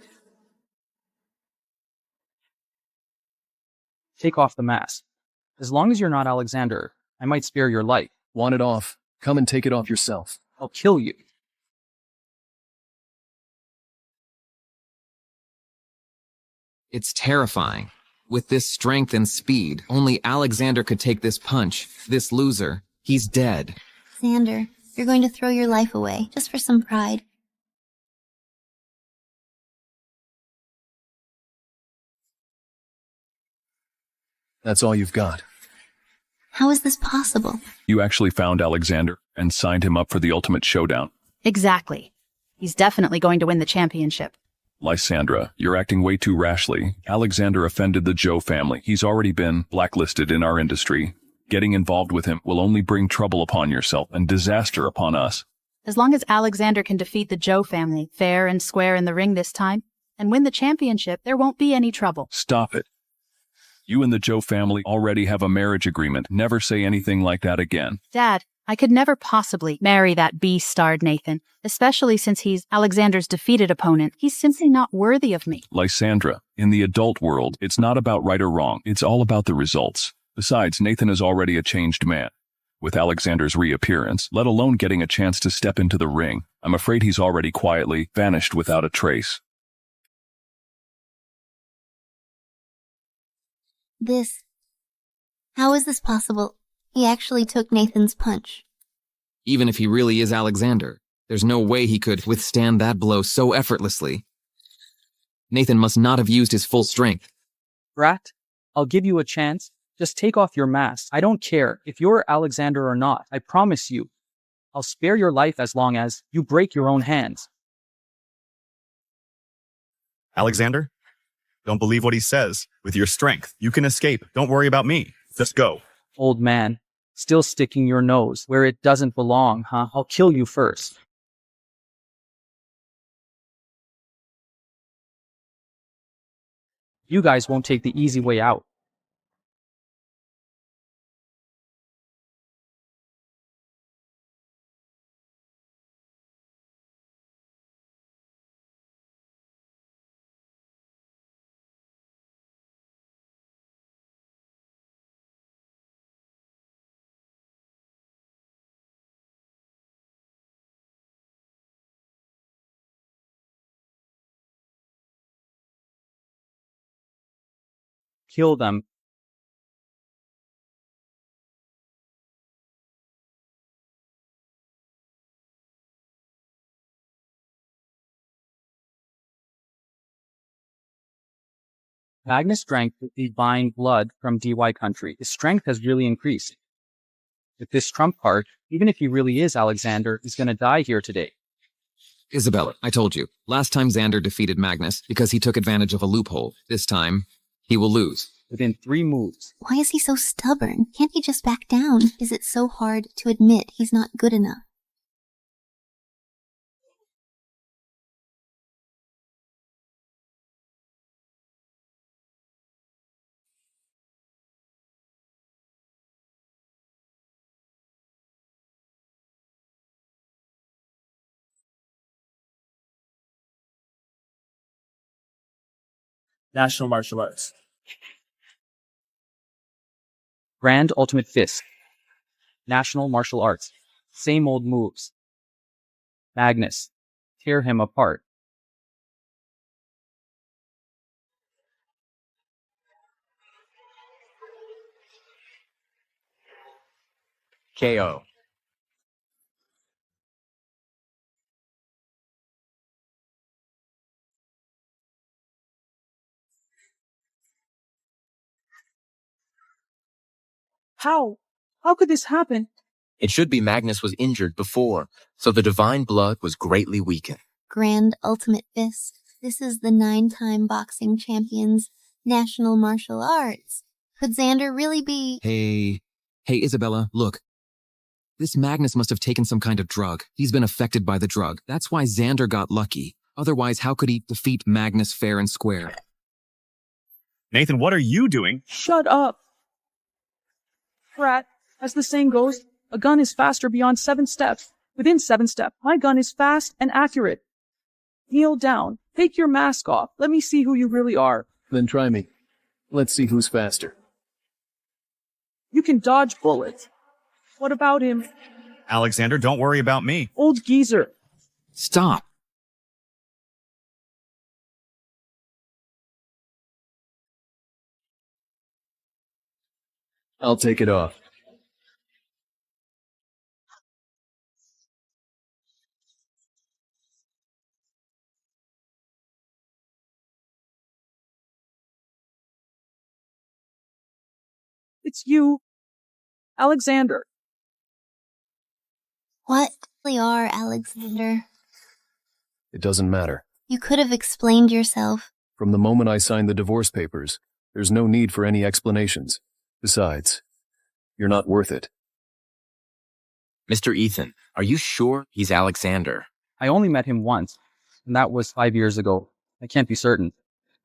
Take off the mask. As long as you're not Alexander, I might spare your life. Want it off? Come and take it off yourself. I'll kill you. It's terrifying. With this strength and speed, only Alexander could take this punch. This loser, he's dead. Xander, you're going to throw your life away, just for some pride. That's all you've got. How is this possible? You actually found Alexander and signed him up for the ultimate showdown. Exactly. He's definitely going to win the championship. Lysandra, you're acting way too rashly. Alexander offended the Joe family. He's already been blacklisted in our industry. Getting involved with him will only bring trouble upon yourself and disaster upon us. As long as Alexander can defeat the Joe family fair and square in the ring this time and win the championship, there won't be any trouble. Stop it. You and the Joe family already have a marriage agreement. Never say anything like that again. Dad, I could never possibly marry that B-starred Nathan, especially since he's Alexander's defeated opponent. He's simply not worthy of me. Lysandra, in the adult world, it's not about right or wrong. It's all about the results. Besides, Nathan is already a changed man. With Alexander's reappearance, let alone getting a chance to step into the ring, I'm afraid he's already quietly vanished without a trace. How is this possible? He actually took Nathan's punch. Even if he really is Alexander, there's no way he could withstand that blow so effortlessly. Nathan must not have used his full strength. Brat, I'll give you a chance. Just take off your mask. I don't care if you're Alexander or not. I promise you, I'll spare your life as long as you break your own hands. Alexander? Don't believe what he says. With your strength, you can escape. Don't worry about me. Just go. Old man, still sticking your nose where it doesn't belong, huh? I'll kill you first. You guys won't take the easy way out. Kill them. Magnus drank the divine blood from DY country. His strength has really increased. With this trump card, even if he really is Alexander, he's gonna die here today. Isabella, I told you. Last time Xander defeated Magnus because he took advantage of a loophole. This time, he will lose. Within 3 moves. Why is he so stubborn? Can't he just back down? Is it so hard to admit he's not good enough? National martial arts. Grand Ultimate Fist. National Martial Arts. Same old moves. Magnus. Tear him apart. KO. How? How could this happen? It should be Magnus was injured before, so the divine blood was greatly weakened. Grand Ultimate Fist. This is the 9-time boxing champion's national martial arts. Could Xander really be... Hey, Isabella, look. This Magnus must have taken some kind of drug. He's been affected by the drug. That's why Xander got lucky. Otherwise, how could he defeat Magnus fair and square? Nathan, what are you doing? Shut up! Brat, as the saying goes, a gun is faster beyond 7 steps. Within 7 steps, my gun is fast and accurate. Kneel down. Take your mask off. Let me see who you really are. Then try me. Let's see who's faster. You can dodge bullets. What about him? Alexander, don't worry about me. Old geezer. Stop. I'll take it off. It's you, Alexander. What really are, Alexander? It doesn't matter. You could have explained yourself. From the moment I signed the divorce papers, there's no need for any explanations. Besides, you're not worth it. Mr. Ethan, are you sure he's Alexander? I only met him once, and that was 5 years ago. I can't be certain,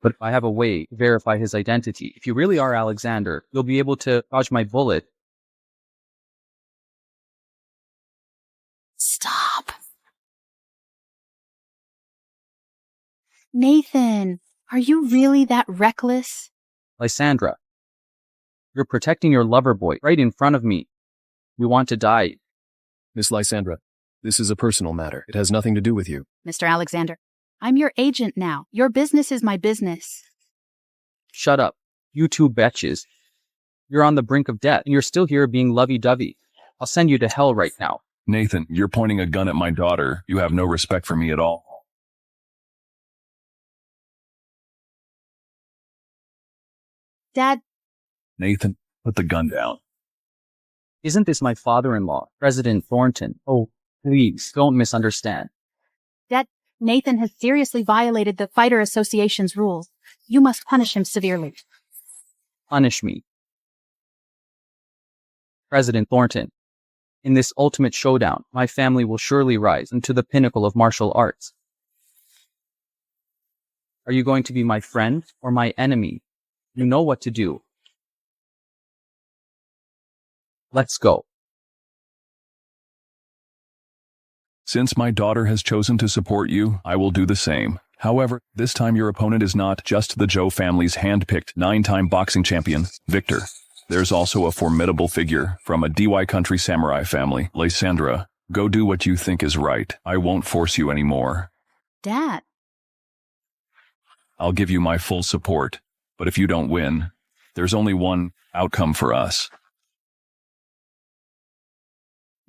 but I have a way to verify his identity. If you really are Alexander, you'll be able to dodge my bullet. Stop. Nathan, are you really that reckless? Lysandra, you're protecting your lover boy right in front of me. We want to die. Miss Lysandra, this is a personal matter. It has nothing to do with you. Mr. Alexander, I'm your agent now. Your business is my business. Shut up. You two betches. You're on the brink of death, and you're still here being lovey-dovey. I'll send you to hell right now. Nathan, you're pointing a gun at my daughter. You have no respect for me at all. Dad. Nathan, put the gun down. Isn't this my father-in-law, President Thornton? Oh, please, don't misunderstand. Dad, Nathan has seriously violated the Fighter Association's rules. You must punish him severely. Punish me. President Thornton, in this ultimate showdown, my family will surely rise into the pinnacle of martial arts. Are you going to be my friend or my enemy? You know what to do. Let's go. Since my daughter has chosen to support you, I will do the same. However, this time your opponent is not just the Joe family's hand-picked 9-time boxing champion, Victor. There's also a formidable figure from a DY country samurai family, Lysandra. Go do what you think is right. I won't force you anymore. Dad. I'll give you my full support, but if you don't win, there's only one outcome for us.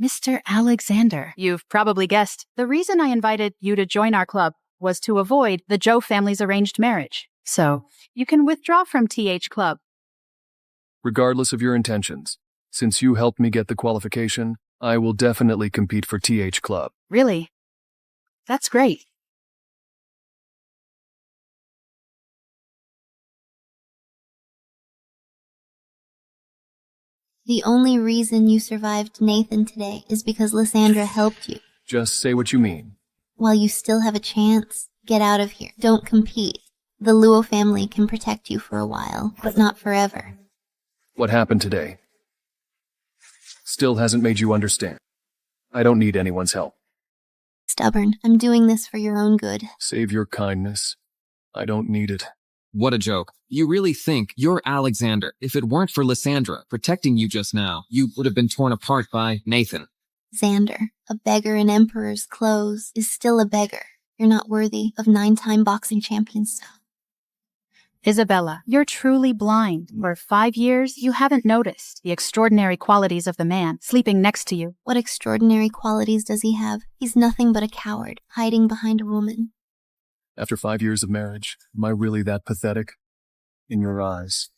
Mr. Alexander, you've probably guessed, the reason I invited you to join our club was to avoid the Joe family's arranged marriage. So, you can withdraw from TH Club. Regardless of your intentions, since you helped me get the qualification, I will definitely compete for TH Club. Really? That's great. The only reason you survived Nathan today is because Lysandra helped you. Just say what you mean. While you still have a chance, get out of here. Don't compete. The Luo family can protect you for a while, but not forever. What happened today still hasn't made you understand. I don't need anyone's help. Stubborn. I'm doing this for your own good. Save your kindness. I don't need it. What a joke. You really think you're Alexander. If it weren't for Lysandra protecting you just now, you would have been torn apart by Nathan. Xander, a beggar in emperor's clothes, is still a beggar. You're not worthy of 9-time boxing champion stuff. Isabella, you're truly blind. For 5 years, you haven't noticed the extraordinary qualities of the man sleeping next to you. What extraordinary qualities does he have? He's nothing but a coward, hiding behind a woman. After 5 years of marriage, am I really that pathetic? In your eyes.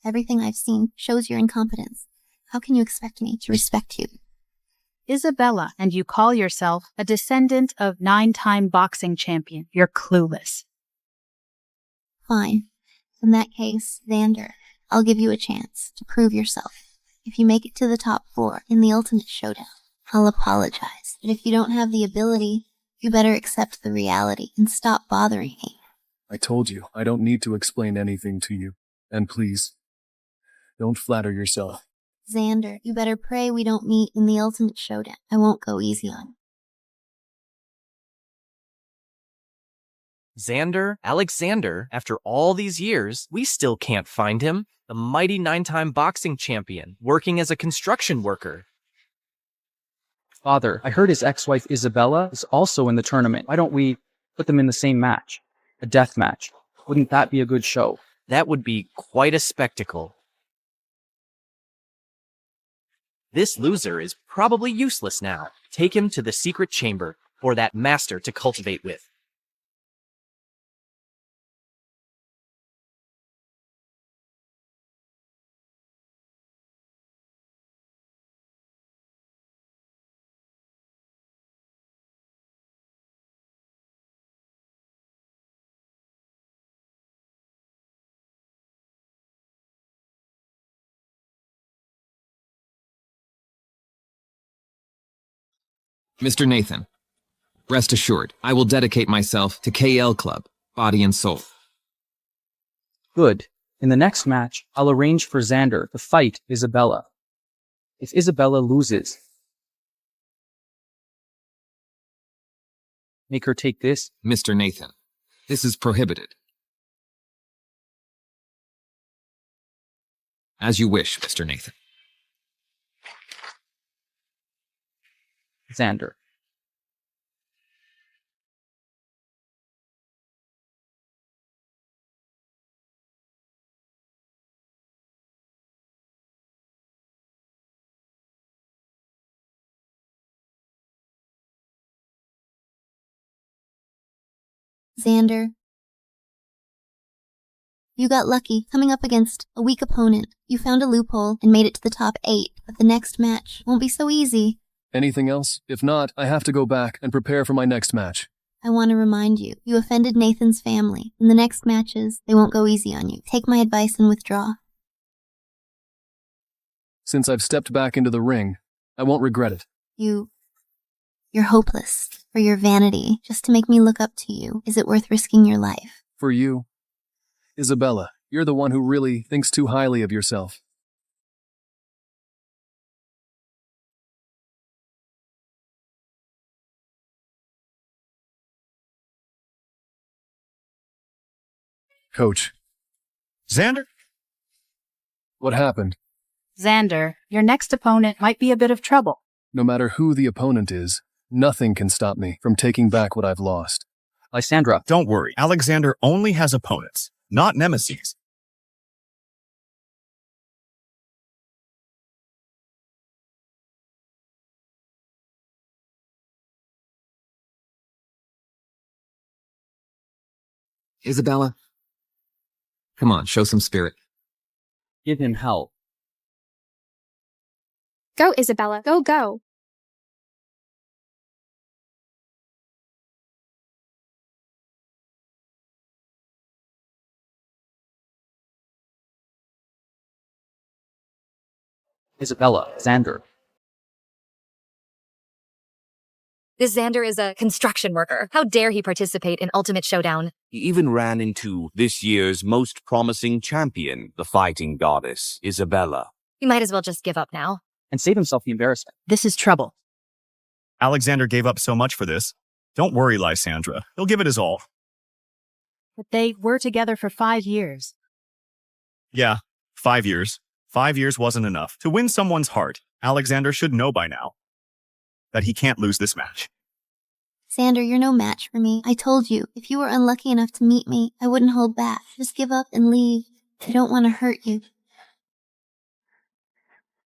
Everything I've seen shows your incompetence. How can you expect me to respect you? Isabella, and you call yourself a descendant of 9-time boxing champion. You're clueless. Fine. In that case, Xander, I'll give you a chance to prove yourself. If you make it to the top 4 in the ultimate showdown, I'll apologize. But if you don't have the ability, you better accept the reality and stop bothering me. I told you, I don't need to explain anything to you. And please, don't flatter yourself. Xander, you better pray we don't meet in the ultimate showdown. I won't go easy on you. Xander, Alexander, after all these years, we still can't find him. The mighty 9-time boxing champion, working as a construction worker. Father, I heard his ex-wife Isabella is also in the tournament. Why don't we put them in the same match? A death match. Wouldn't that be a good show? That would be quite a spectacle. This loser is probably useless now. Take him to the secret chamber for that master to cultivate with. Mr. Nathan, rest assured, I will dedicate myself to KL Club, body and soul. Good. In the next match, I'll arrange for Xander to fight Isabella. If Isabella loses, make her take this. Mr. Nathan, this is prohibited. As you wish, Mr. Nathan. Xander. Xander. You got lucky, coming up against a weak opponent. You found a loophole and made it to the top 8, but the next match won't be so easy. Anything else? If not, I have to go back and prepare for my next match. I want to remind you, you offended Nathan's family. In the next matches, they won't go easy on you. Take my advice and withdraw. Since I've stepped back into the ring, I won't regret it. You're hopeless. For your vanity, just to make me look up to you. Is it worth risking your life? For you, Isabella, you're the one who really thinks too highly of yourself. Coach. Xander? What happened? Xander, your next opponent might be a bit of trouble. No matter who the opponent is, nothing can stop me from taking back what I've lost. Lysandra. Don't worry. Alexander only has opponents, not nemesis. Isabella? Come on, show some spirit. Give him hell. Go, Isabella. Go, go. Isabella. Xander. This Xander is a construction worker. How dare he participate in Ultimate Showdown? He even ran into this year's most promising champion, the fighting goddess, Isabella. He might as well just give up now. And save himself the embarrassment. This is trouble. Alexander gave up so much for this. Don't worry, Lysandra. He'll give it his all. But they were together for 5 years. Yeah, 5 years. 5 years wasn't enough. To win someone's heart, Alexander should know by now that he can't lose this match. Xander, you're no match for me. I told you, if you were unlucky enough to meet me, I wouldn't hold back. Just give up and leave. I don't want to hurt you.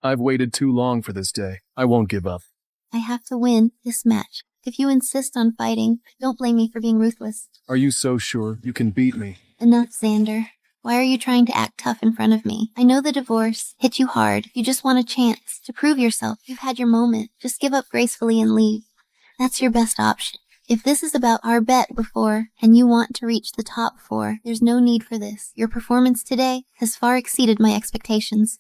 I've waited too long for this day. I won't give up. I have to win this match. If you insist on fighting, don't blame me for being ruthless. Are you so sure you can beat me? Enough, Xander. Why are you trying to act tough in front of me? I know the divorce hit you hard. You just want a chance to prove yourself. You've had your moment. Just give up gracefully and leave. That's your best option. If this is about our bet before, and you want to reach the top 4, there's no need for this. Your performance today has far exceeded my expectations.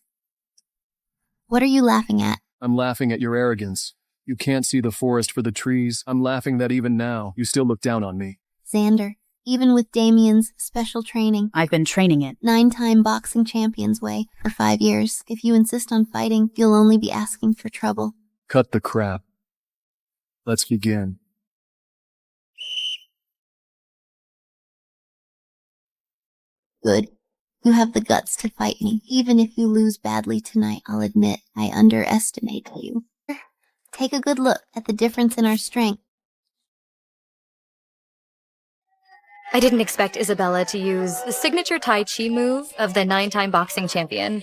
What are you laughing at? I'm laughing at your arrogance. You can't see the forest for the trees. I'm laughing that even now, you still look down on me. Xander, even with Damien's special training, I've been training it. 9-time boxing champion's way for 5 years. If you insist on fighting, you'll only be asking for trouble. Cut the crap. Let's begin. Good. You have the guts to fight me. Even if you lose badly tonight, I'll admit I underestimate you. Take a good look at the difference in our strength. I didn't expect Isabella to use the signature Tai Chi move of the 9-time boxing champion.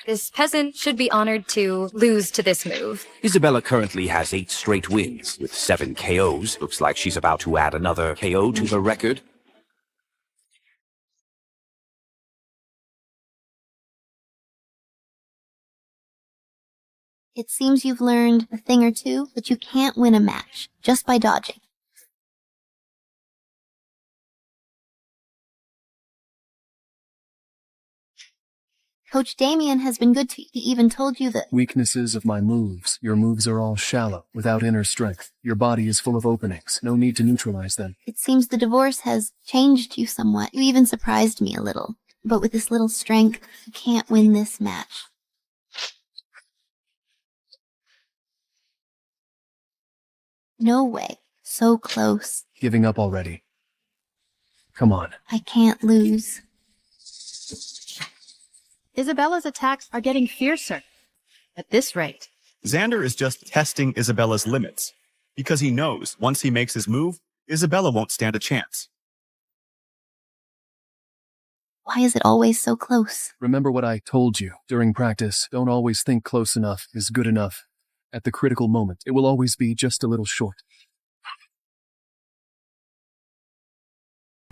This peasant should be honored to lose to this move. Isabella currently has 8 straight wins, with 7 KOs. Looks like she's about to add another KO to her record. It seems you've learned a thing or two, but you can't win a match just by dodging. Coach Damien has been good to you. He even told you that Weaknesses of my moves. Your moves are all shallow, without inner strength. Your body is full of openings. No need to neutralize them. it seems the divorce has changed you somewhat. You even surprised me a little. But with this little strength, you can't win this match. No way. So close. Giving up already. Come on. I can't lose. Isabella's attacks are getting fiercer. At this rate. Xander is just testing Isabella's limits, because he knows once he makes his move, Isabella won't stand a chance. Why is it always so close? Remember what I told you during practice. Don't always think close enough is good enough. At the critical moment, it will always be just a little short.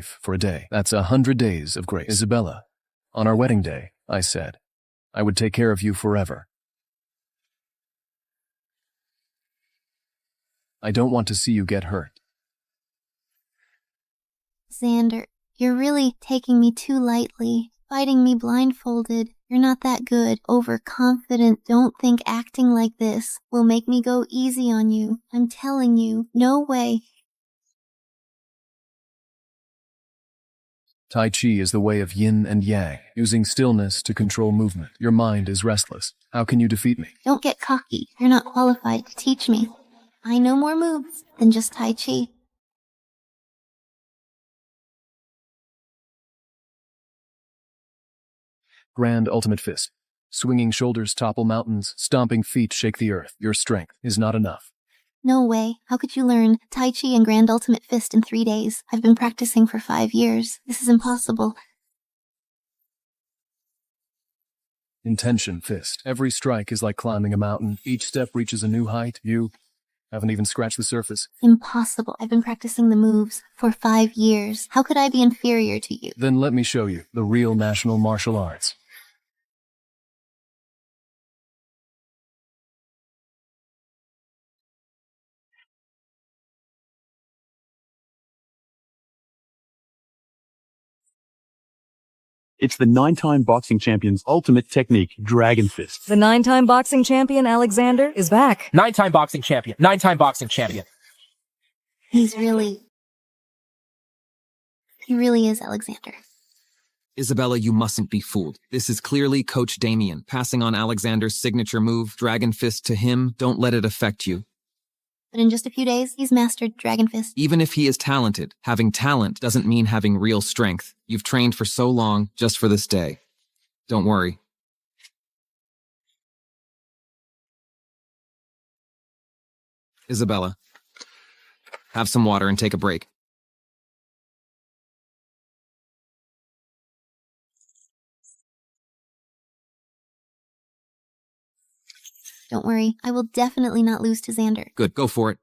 For a day. That's 100 days of grace. Isabella, on our wedding day, I said, I would take care of you forever. I don't want to see you get hurt. Xander, you're really taking me too lightly, fighting me blindfolded. You're not that good, overconfident. Don't think acting like this will make me go easy on you. I'm telling you, no way. Tai Chi is the way of yin and yang, using stillness to control movement. Your mind is restless. How can you defeat me? Don't get cocky. You're not qualified to teach me. I know more moves than just Tai Chi. Grand ultimate fist. Swinging shoulders topple mountains, stomping feet shake the earth. Your strength is not enough. No way. How could you learn Tai Chi and Grand Ultimate Fist in 3 days? I've been practicing for 5 years. This is impossible. Intention fist. Every strike is like climbing a mountain. Each step reaches a new height. You haven't even scratched the surface. Impossible. I've been practicing the moves for 5 years. How could I be inferior to you? Then let me show you the real national martial arts. It's the 9-time boxing champion's ultimate technique, Dragon Fist. The 9-time boxing champion, Alexander, is back. 9-time boxing champion. 9-time boxing champion. He really is Alexander. Isabella, you mustn't be fooled. This is clearly Coach Damien, passing on Alexander's signature move, Dragon Fist, to him. Don't let it affect you. But in just a few days, he's mastered Dragon Fist. Even if he is talented, having talent doesn't mean having real strength. You've trained for so long just for this day. Don't worry. Isabella, have some water and take a break. Don't worry, I will definitely not lose to Xander. Good, go for it.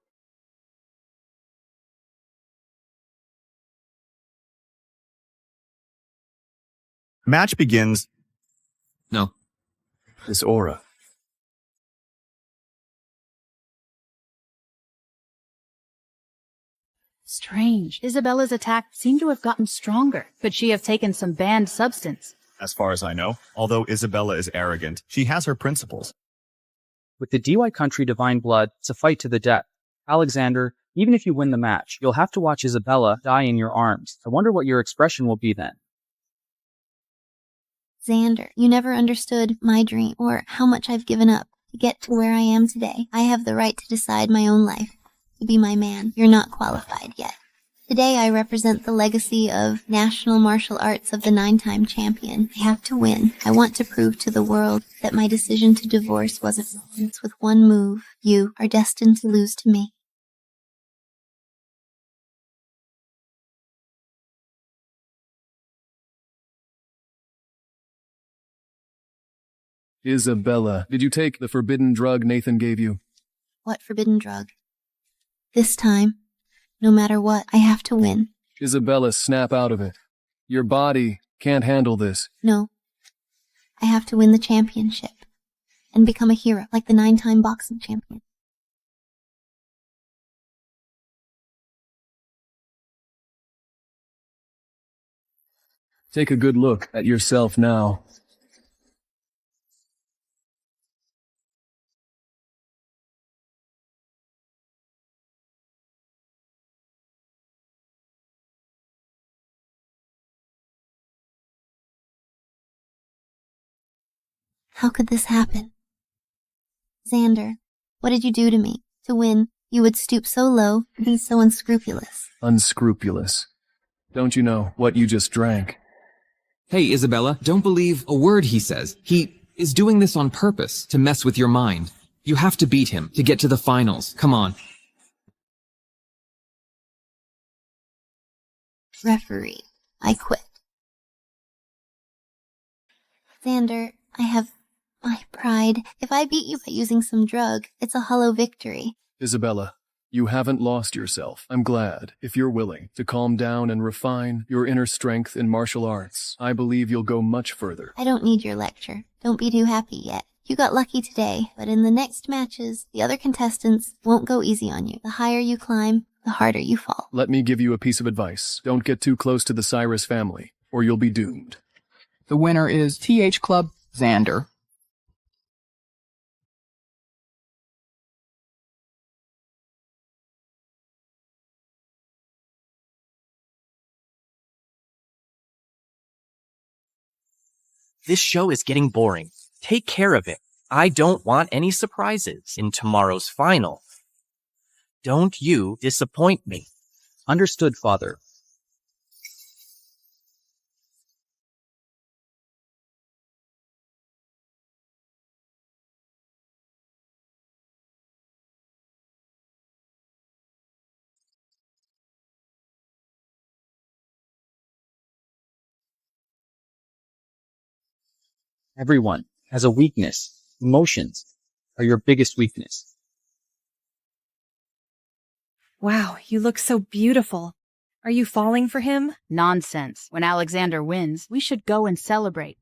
Match begins. No. This aura. Strange. Isabella's attack seemed to have gotten stronger. Could she have taken some banned substance? As far as I know, although Isabella is arrogant, she has her principles. With the DY Country Divine Blood, it's a fight to the death. Alexander, even if you win the match, you'll have to watch Isabella die in your arms. I wonder what your expression will be then. Xander, you never understood my dream or how much I've given up to get to where I am today. I have the right to decide my own life, to be my man. You're not qualified yet. Today I represent the legacy of national martial arts of the 9-time champion. I have to win. I want to prove to the world that my decision to divorce wasn't nonsense. With one move. You are destined to lose to me. Isabella, did you take the forbidden drug Nathan gave you? What forbidden drug? This time, no matter what, I have to win. Isabella, snap out of it. Your body can't handle this. No. I have to win the championship and become a hero like the 9-time boxing champion. Take a good look at yourself now. How could this happen? Xander, what did you do to me? To win, you would stoop so low and be so unscrupulous. Unscrupulous. Don't you know what you just drank? Hey, Isabella, don't believe a word he says. He is doing this on purpose to mess with your mind. You have to beat him to get to the finals. Come on. Referee, I quit. Xander, I have my pride. If I beat you by using some drug, it's a hollow victory. Isabella, you haven't lost yourself. I'm glad, if you're willing, to calm down and refine your inner strength in martial arts. I believe you'll go much further. I don't need your lecture. Don't be too happy yet. You got lucky today, but in the next matches, the other contestants won't go easy on you. The higher you climb, the harder you fall. Let me give you a piece of advice. Don't get too close to the Cyrus family, or you'll be doomed. The winner is TH Club Xander. This show is getting boring. Take care of it. I don't want any surprises in tomorrow's final. Don't you disappoint me. Understood, Father. Everyone has a weakness. Emotions are your biggest weakness. Wow, you look so beautiful. Are you falling for him? Nonsense. When Alexander wins, we should go and celebrate.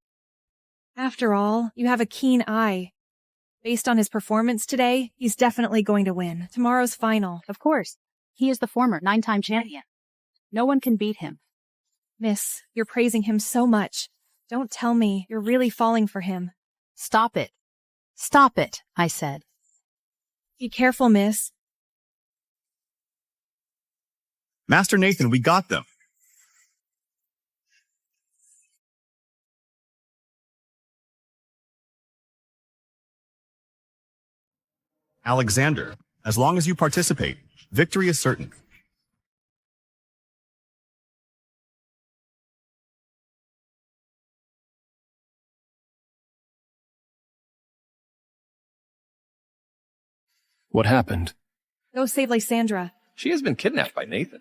After all, you have a keen eye. Based on his performance today, he's definitely going to win tomorrow's final. Of course. He is the former 9-time champion. No one can beat him. Miss, you're praising him so much. Don't tell me you're really falling for him. Stop it. Stop it, I said. Be careful, miss. Master Nathan, we got them. Alexander, as long as you participate, victory is certain. What happened? Go save Lysandra. She has been kidnapped by Nathan.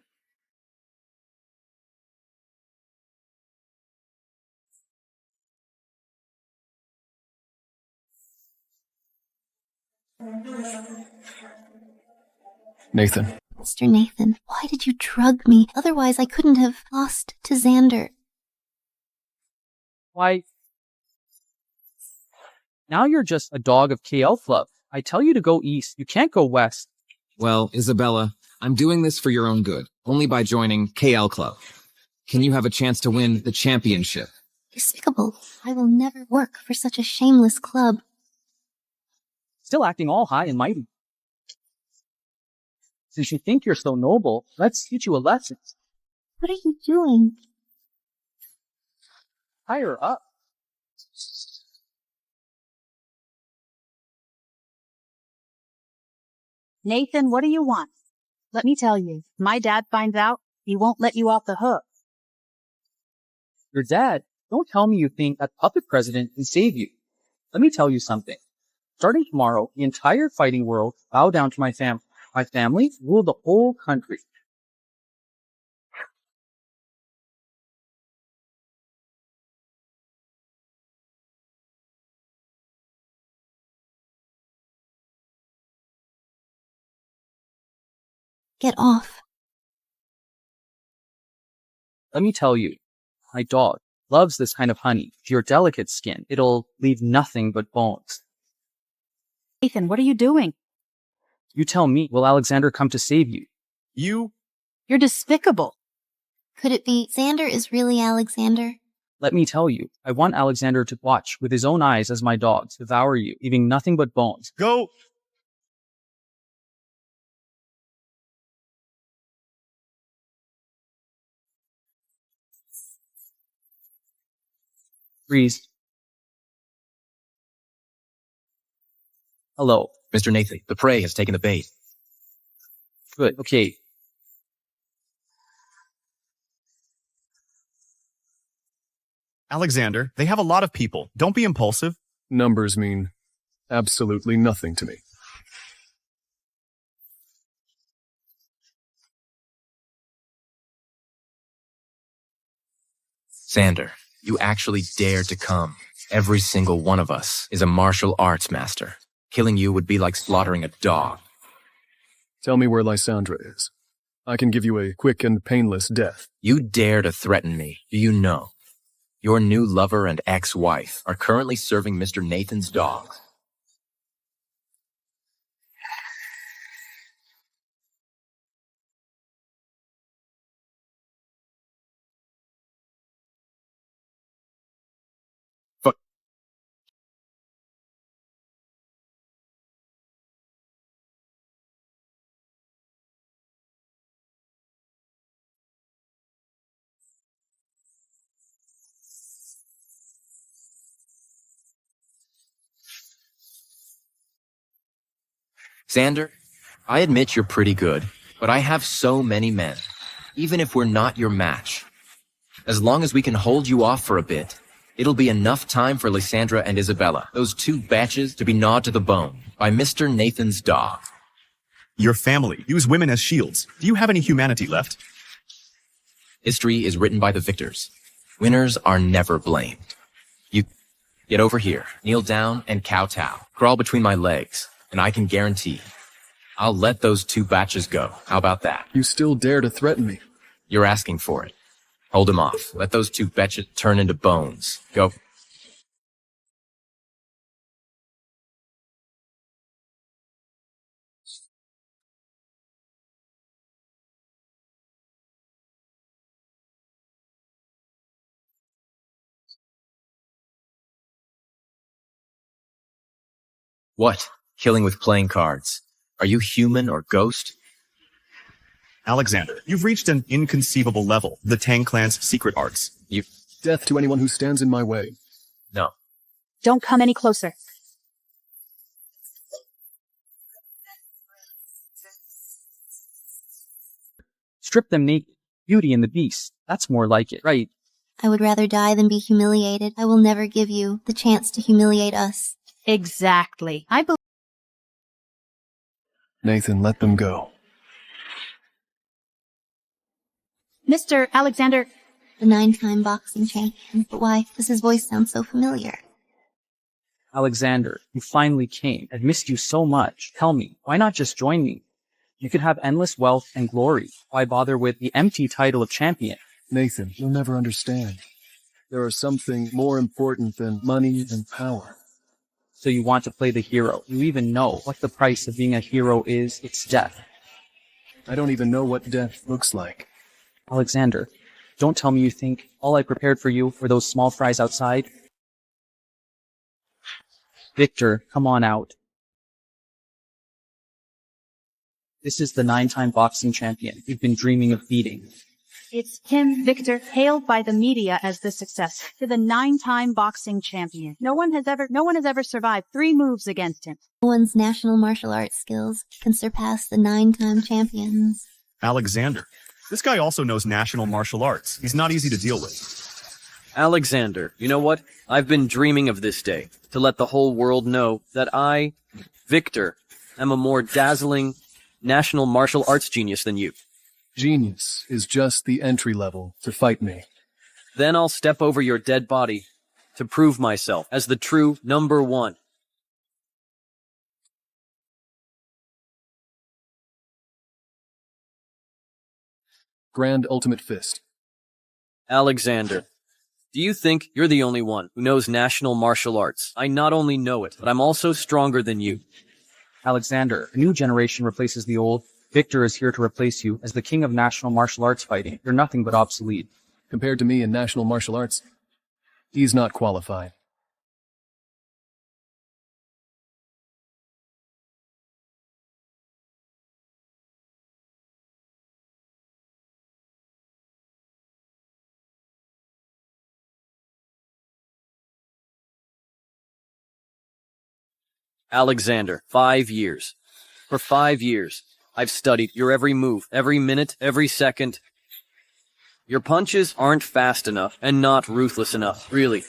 Nathan. Mr. Nathan, why did you drug me? Otherwise, I couldn't have lost to Xander. Why? Now you're just a dog of KL Club. I tell you to go east. You can't go west. Well, Isabella, I'm doing this for your own good, only by joining KL Club. Can you have a chance to win the championship? Despicable. I will never work for such a shameless club. Still acting all high and mighty. Since you think you're so noble, let's teach you a lesson. What are you doing? Higher up. Nathan, what do you want? Let me tell you, if my dad finds out, he won't let you off the hook. Your dad? Don't tell me you think that puppet president can save you. Let me tell you something. Starting tomorrow, the entire fighting world bow down to my family. My family rule the whole country. Get off. Let me tell you, my dog loves this kind of honey. To your delicate skin, it'll leave nothing but bones. Nathan, what are you doing? You tell me, will Alexander come to save you? You're despicable. Could it be Xander is really Alexander? Let me tell you, I want Alexander to watch with his own eyes as my dogs devour you, leaving nothing but bones. Go! Freeze. Hello. Mr. Nathan, the prey has taken the bait. Good, okay. Alexander, they have a lot of people. Don't be impulsive. Numbers mean absolutely nothing to me. Xander, you actually dared to come. Every single one of us is a martial arts master. Killing you would be like slaughtering a dog. Tell me where Lysandra is. I can give you a quick and painless death. You dare to threaten me, do you know? Your new lover and ex-wife are currently serving Mr. Nathan's dogs. Xander, I admit you're pretty good, but I have so many men. Even if we're not your match. As long as we can hold you off for a bit, it'll be enough time for Lysandra and Isabella, those two batches, to be gnawed to the bone by Mr. Nathan's dog. Your family use women as shields. Do you have any humanity left? History is written by the victors. Winners are never blamed. You get over here, kneel down, and kowtow. Crawl between my legs. And I can guarantee I'll let those two batches go. How about that? You still dare to threaten me? You're asking for it. Hold him off. Let those two batches turn into bones. Go. What? Killing with playing cards. Are you human or ghost? Alexander, you've reached an inconceivable level. The Tang clan's secret arts. Death to anyone who stands in my way. No. Don't come any closer. Strip them naked. Beauty and the Beast. That's more like it, right? I would rather die than be humiliated. I will never give you the chance to humiliate us. Exactly. I believe. Nathan, let them go. Mr. Alexander. The 9-time boxing champion. But why does his voice sound so familiar? Alexander, you finally came. I've missed you so much. Tell me, why not just join me? You could have endless wealth and glory. Why bother with the empty title of champion? Nathan, you'll never understand. There is something more important than money and power. So you want to play the hero. You even know what the price of being a hero is. It's death. I don't even know what death looks like. Alexander, don't tell me you think all I prepared for you were those small fries outside. Victor, come on out. This is the 9-time boxing champion you've been dreaming of beating. It's him, Victor, hailed by the media as the success to the 9-time boxing champion. No one has ever survived 3 moves against him. No one's national martial arts skills can surpass the 9-time champions. Alexander. This guy also knows national martial arts. He's not easy to deal with. Alexander, you know what? I've been dreaming of this day, to let the whole world know that I, Victor, am a more dazzling national martial arts genius than you. Genius is just the entry level to fight me. Then I'll step over your dead body to prove myself as the true #1. Grand Ultimate Fist. Alexander, do you think you're the only one who knows national martial arts? I not only know it, but I'm also stronger than you. Alexander, a new generation replaces the old. Victor is here to replace you as the king of national martial arts fighting. You're nothing but obsolete. Compared to me in national martial arts, he's not qualified. Alexander, 5 years. For 5 years, I've studied your every move, every minute, every second. Your punches aren't fast enough and not ruthless enough, really.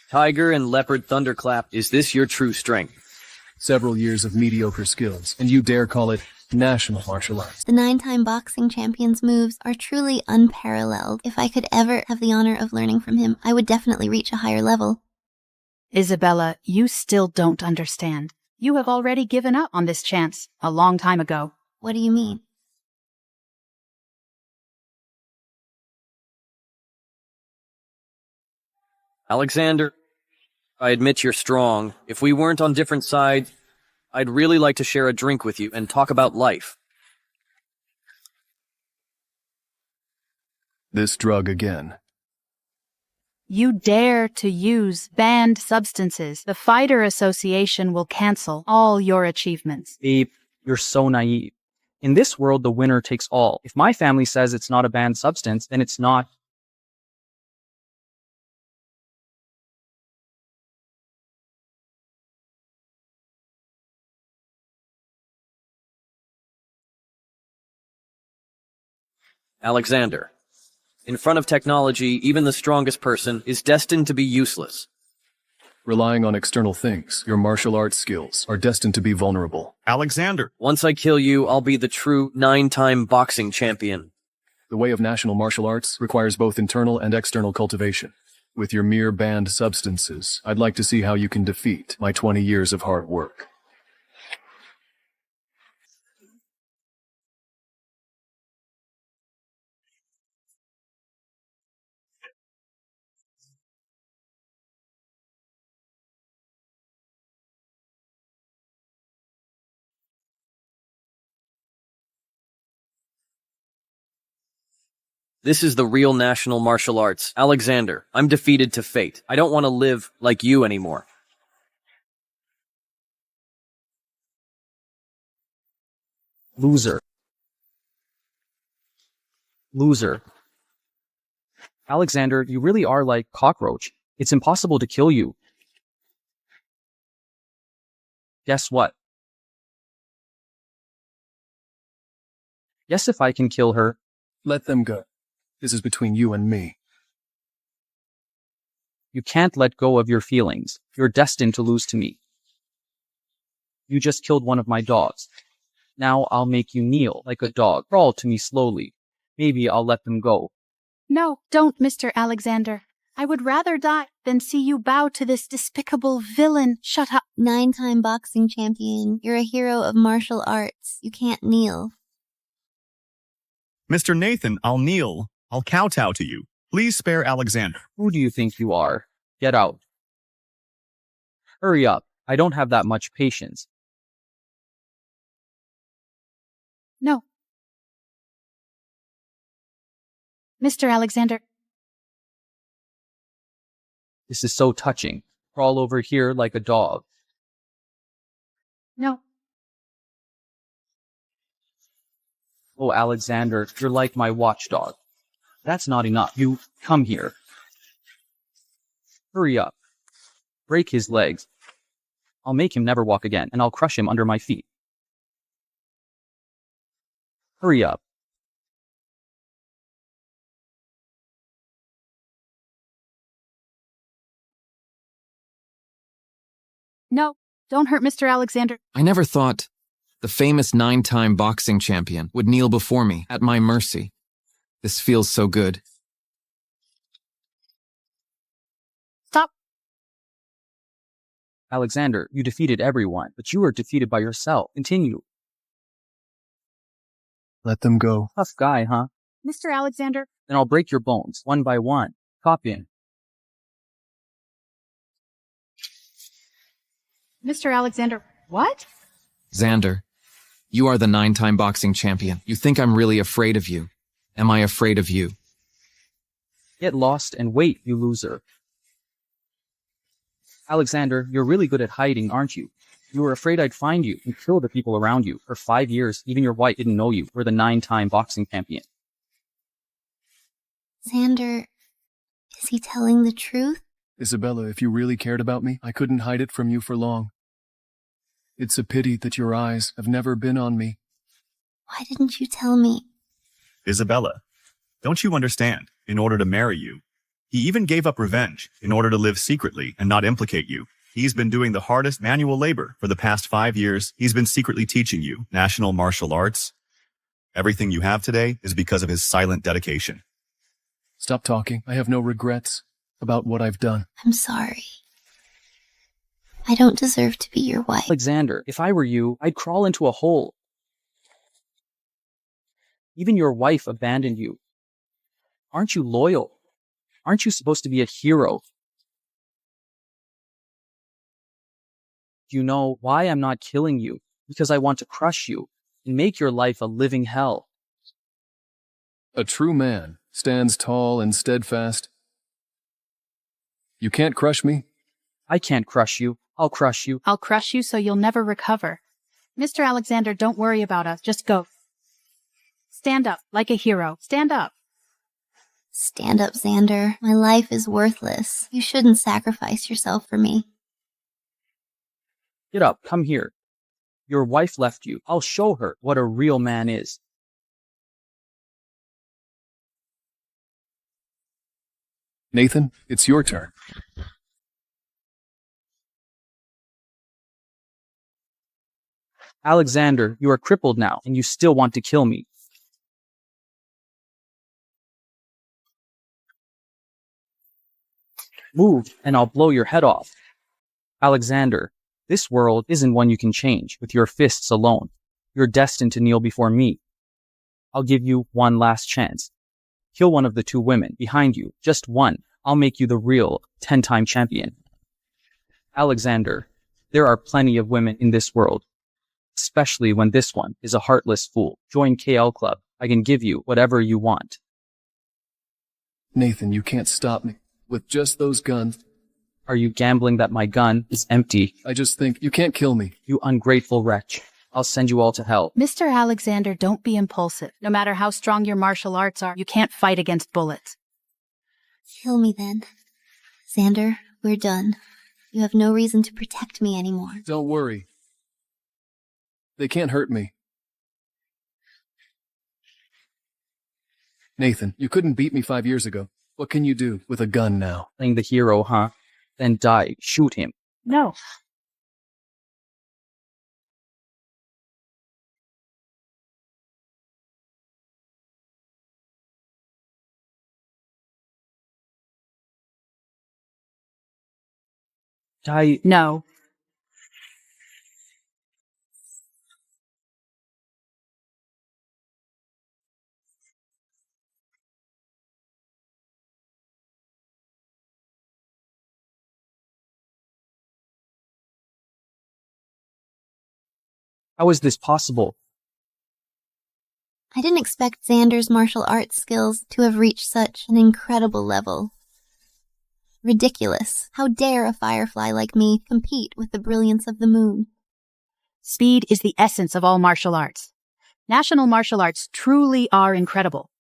Tiger and Leopard Thunderclap, is this your true strength? Several years of mediocre skills, and you dare call it national martial arts. The 9-time boxing champion's moves are truly unparalleled. If I could ever have the honor of learning from him, I would definitely reach a higher level. Isabella, you still don't understand. You have already given up on this chance a long time ago. What do you mean? Alexander, I admit you're strong. If we weren't on different sides, I'd really like to share a drink with you and talk about life. This drug again. You dare to use banned substances. The Fighter Association will cancel all your achievements. Babe, you're so naive. In this world, the winner takes all. If my family says it's not a banned substance, then it's not. Alexander, in front of technology, even the strongest person is destined to be useless. Relying on external things, your martial arts skills are destined to be vulnerable. Alexander! Once I kill you, I'll be the true 9-time boxing champion. The way of national martial arts requires both internal and external cultivation. With your mere banned substances, I'd like to see how you can defeat my 20 years of hard work. This is the real national martial arts. Alexander, I'm defeated to fate. I don't want to live like you anymore. Loser. Loser. Alexander, you really are like cockroach. It's impossible to kill you. Guess what? Yes, if I can kill her. Let them go. This is between you and me. You can't let go of your feelings. You're destined to lose to me. You just killed one of my dogs. Now I'll make you kneel like a dog. Crawl to me slowly. Maybe I'll let them go. No, don't, Mr. Alexander. I would rather die than see you bow to this despicable villain. Shut up. 9-time boxing champion, you're a hero of martial arts. You can't kneel. Mr. Nathan, I'll kneel. I'll kowtow to you. Please spare Alexander. Who do you think you are? Get out. Hurry up. I don't have that much patience. No. Mr. Alexander. This is so touching. Crawl over here like a dog. No. Oh, Alexander, you're like my watchdog. That's not enough. You come here. Hurry up. Break his legs. I'll make him never walk again, and I'll crush him under my feet. Hurry up. No, don't hurt Mr. Alexander. I never thought the famous 9-time boxing champion would kneel before me at my mercy. This feels so good. Stop. Alexander, you defeated everyone, but you were defeated by yourself. Continue. Let them go. Tough guy, huh? Mr. Alexander, Then I'll break your bones, one by one. Copy him. Mr. Alexander, what? Xander, you are the 9-time boxing champion. You think I'm really afraid of you. Am I afraid of you? Get lost and wait, you loser. Alexander, you're really good at hiding, aren't you? You were afraid I'd find you and kill the people around you. For 5 years, even your wife didn't know you were the 9-time boxing champion. Xander, is he telling the truth? Isabella, if you really cared about me, I couldn't hide it from you for long. It's a pity that your eyes have never been on me. Why didn't you tell me? Isabella, don't you understand? In order to marry you, he even gave up revenge in order to live secretly and not implicate you. He's been doing the hardest manual labor for the past 5 years. He's been secretly teaching you national martial arts. Everything you have today is because of his silent dedication. Stop talking. I have no regrets about what I've done. I'm sorry. I don't deserve to be your wife. Alexander, if I were you, I'd crawl into a hole. Even your wife abandoned you. Aren't you loyal? Aren't you supposed to be a hero? Do you know why I'm not killing you? Because I want to crush you and make your life a living hell. A true man stands tall and steadfast. You can't crush me. I can't crush you. I'll crush you. I'll crush you so you'll never recover. Mr. Alexander, don't worry about us. Just go. Stand up like a hero. Stand up. Stand up, Xander. My life is worthless. You shouldn't sacrifice yourself for me. Get up. Come here. Your wife left you. I'll show her what a real man is. Nathan, it's your turn. Alexander, you are crippled now, and you still want to kill me. Move, and I'll blow your head off. Alexander, this world isn't one you can change with your fists alone. You're destined to kneel before me. I'll give you one last chance. Kill one of the 2 women behind you, just one. I'll make you the real 10-time champion. Alexander, there are plenty of women in this world, especially when this one is a heartless fool. Join KL Club. I can give you whatever you want. Nathan, you can't stop me with just those guns. Are you gambling that my gun is empty? I just think you can't kill me. You ungrateful wretch. I'll send you all to hell. Mr. Alexander, don't be impulsive. No matter how strong your martial arts are, you can't fight against bullets. Kill me then. Xander, we're done. You have no reason to protect me anymore. Don't worry. They can't hurt me. Nathan, you couldn't beat me 5 years ago. What can you do with a gun now? Playing the hero, huh? Then die. Shoot him. No. Die. No. How is this possible? I didn't expect Xander's martial arts skills to have reached such an incredible level. Ridiculous. How dare a firefly like me compete with the brilliance of the moon? Speed is the essence of all martial arts. National martial arts truly are incredible.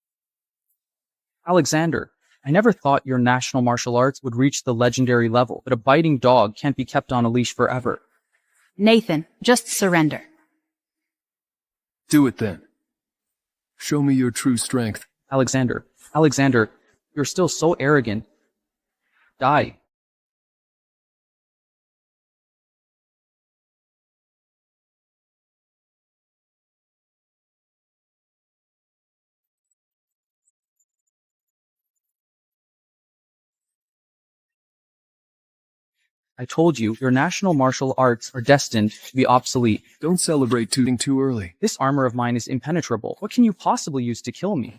Alexander, I never thought your national martial arts would reach the legendary level, but a biting dog can't be kept on a leash forever. Nathan, just surrender. Do it then. Show me your true strength. Alexander, you're still so arrogant. Die. I told you, your national martial arts are destined to be obsolete. Don't celebrate too early. This armor of mine is impenetrable. What can you possibly use to kill me?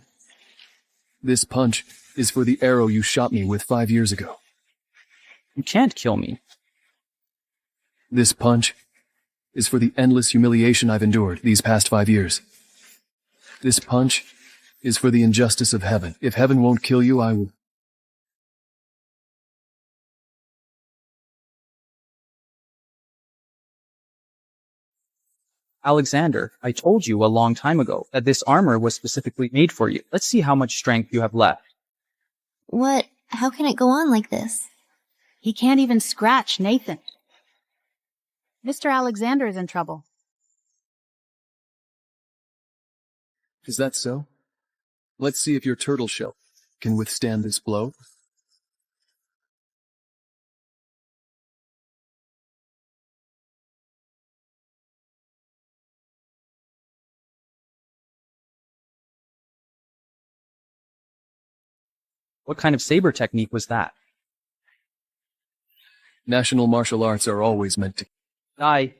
This punch is for the arrow you shot me with 5 years ago. You can't kill me. This punch is for the endless humiliation I've endured these past 5 years. This punch is for the injustice of heaven. If heaven won't kill you, I will. Alexander, I told you a long time ago that this armor was specifically made for you. Let's see how much strength you have left. What? How can it go on like this? He can't even scratch Nathan. Mr. Alexander is in trouble. Is that so? Let's see if your turtle shell can withstand this blow. What kind of saber technique was that? National martial arts are always meant to Die.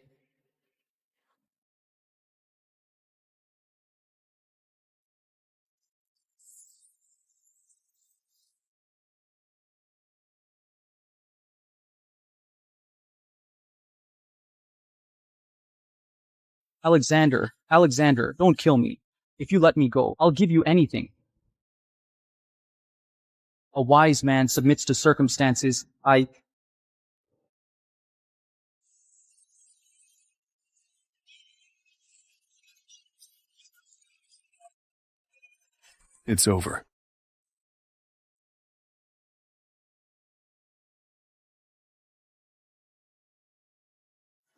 Alexander, don't kill me. If you let me go, I'll give you anything. A wise man submits to circumstances. It's over.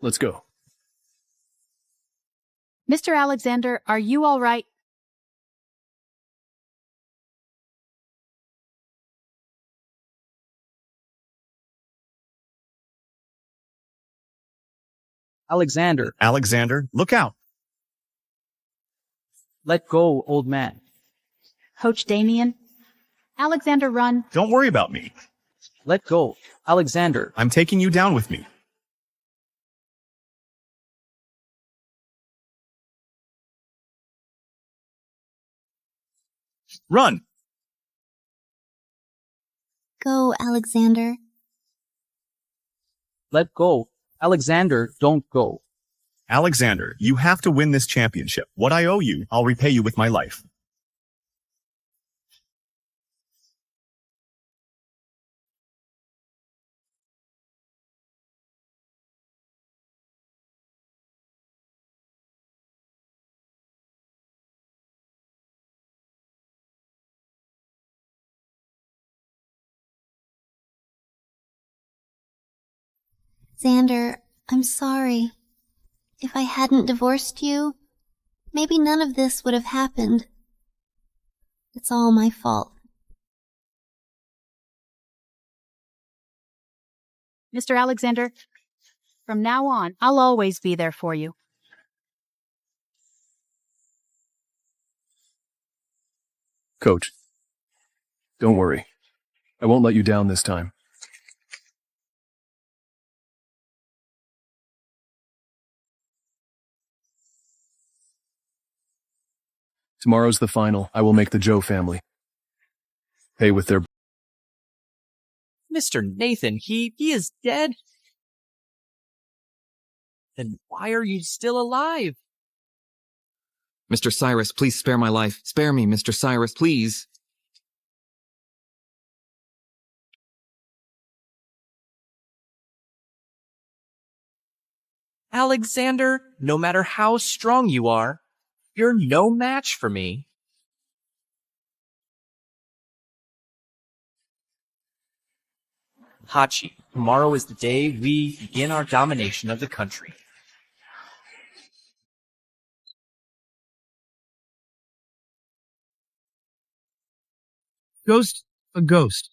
Let's go. Mr. Alexander, are you all right? Alexander, look out. Let go, old man. Coach Damien? Alexander, run. Don't worry about me. Let go. Alexander. I'm taking you down with me. Run! Go, Alexander. Let go. Alexander, don't go. Alexander, you have to win this championship. What I owe you, I'll repay you with my life. Xander, I'm sorry. If I hadn't divorced you, maybe none of this would have happened. It's all my fault. Mr. Alexander, from now on, I'll always be there for you. Coach, don't worry. I won't let you down this time. Tomorrow's the final. I will make the Joe family pay with their... Mr. Nathan, he is dead? Then why are you still alive? Mr. Cyrus, please spare my life. Spare me, Mr. Cyrus, please. Alexander, no matter how strong you are, you're no match for me. Hachi, tomorrow is the day we begin our domination of the country. Ghost, a ghost.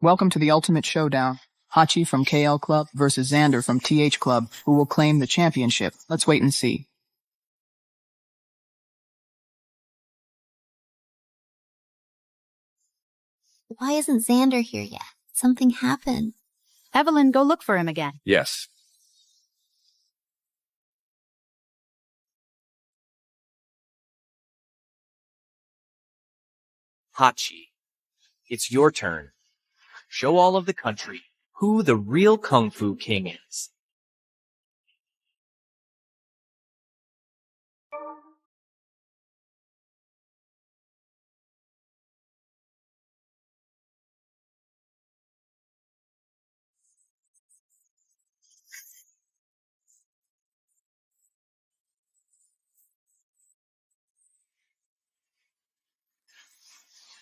Welcome to the Ultimate Showdown. Hachi from KL Club versus Xander from TH Club, who will claim the championship. Let's wait and see. Why isn't Xander here yet? Something happened. Evelyn, go look for him again. Yes. Hachi, it's your turn. Show all of the country who the real Kung Fu King is.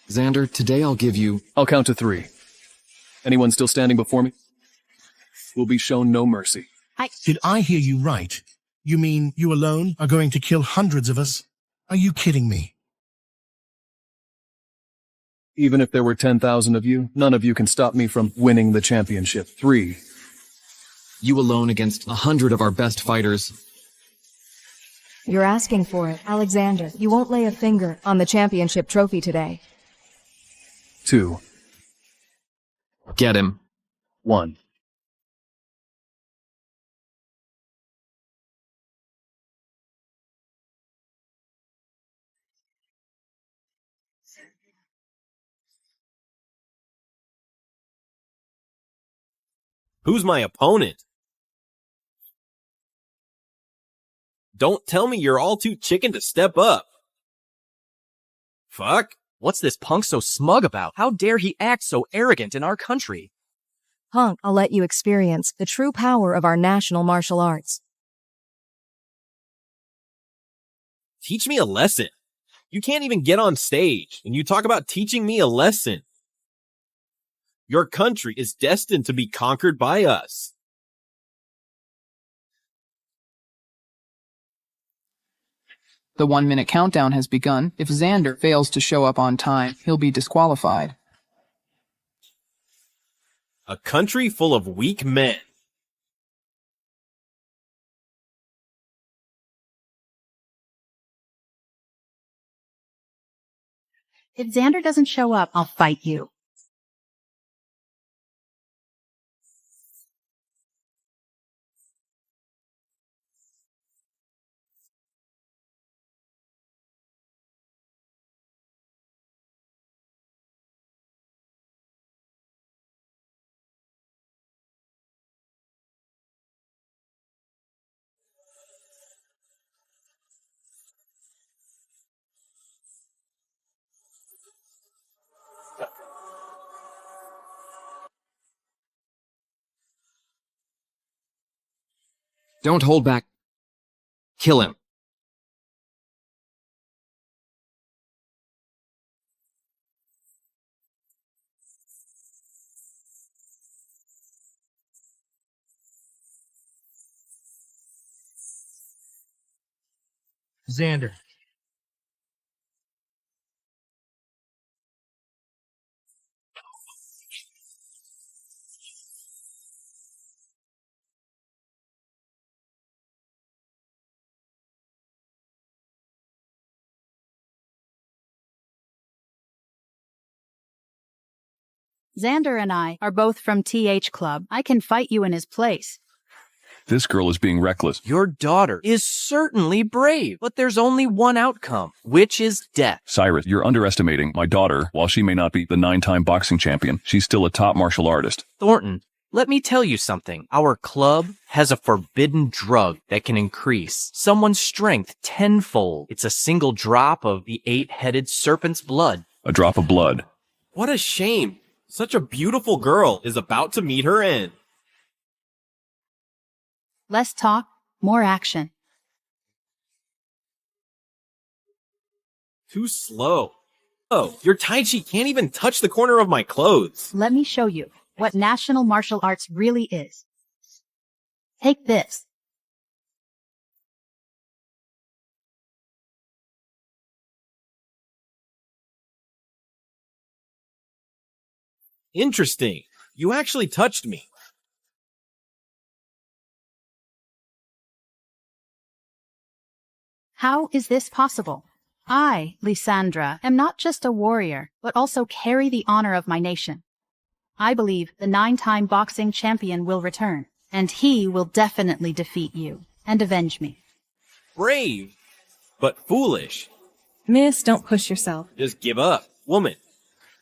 Xander, today I'll give you... I'll count to 3. Anyone still standing before me will be shown no mercy. Did I hear you right? You mean you alone are going to kill hundreds of us? Are you kidding me? Even if there were 10,000 of you, none of you can stop me from winning the championship. 3. You alone against 100 of our best fighters. You're asking for it, Alexander. You won't lay a finger on the championship trophy today. 2. Get him. 1. Who's my opponent? Don't tell me you're all too chicken to step up. Fuck. What's this punk so smug about? How dare he act so arrogant in our country? Punk, I'll let you experience the true power of our national martial arts. Teach me a lesson. You can't even get on stage, and you talk about teaching me a lesson. Your country is destined to be conquered by us. The 1-minute countdown has begun. If Xander fails to show up on time, he'll be disqualified. A country full of weak men. If Xander doesn't show up, I'll fight you. Don't hold back. Kill him. Xander. Xander and I are both from TH Club. I can fight you in his place. This girl is being reckless. Your daughter is certainly brave, but there's only one outcome, which is death. Cyrus, you're underestimating my daughter. While she may not be the 9-time boxing champion, she's still a top martial artist. Thornton, let me tell you something. Our club has a forbidden drug that can increase someone's strength tenfold. It's a single drop of the 8-headed serpent's blood. A drop of blood. What a shame. Such a beautiful girl is about to meet her end. Less talk, more action. Too slow. Oh, your Tai Chi can't even touch the corner of my clothes. Let me show you what national martial arts really is. Take this. Interesting. You actually touched me. How is this possible? I, Lysandra, am not just a warrior, but also carry the honor of my nation. I believe the 9-time boxing champion will return, and he will definitely defeat you and avenge me. Brave, but foolish. Miss, don't push yourself. Just give up. Woman,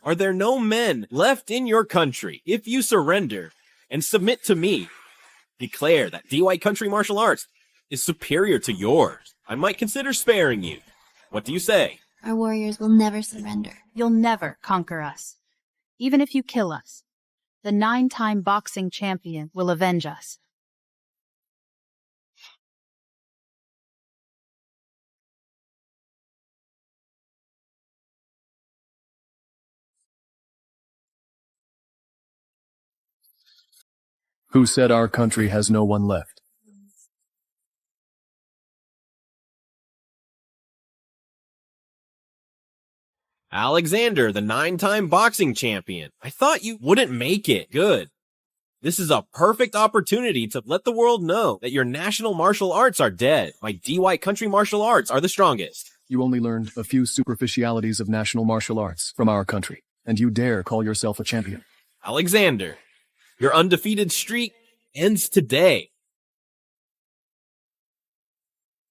are there no men left in your country if you surrender and submit to me? Declare that DY Country Martial Arts is superior to yours. I might consider sparing you. What do you say? Our warriors will never surrender. You'll never conquer us. Even if you kill us, the 9-time boxing champion will avenge us. Who said our country has no one left? Alexander, the 9-time boxing champion. I thought you wouldn't make it. Good. This is a perfect opportunity to let the world know that your national martial arts are dead. My DY Country Martial Arts are the strongest. You only learned a few superficialities of national martial arts from our country, and you dare call yourself a champion. Alexander, your undefeated streak ends today.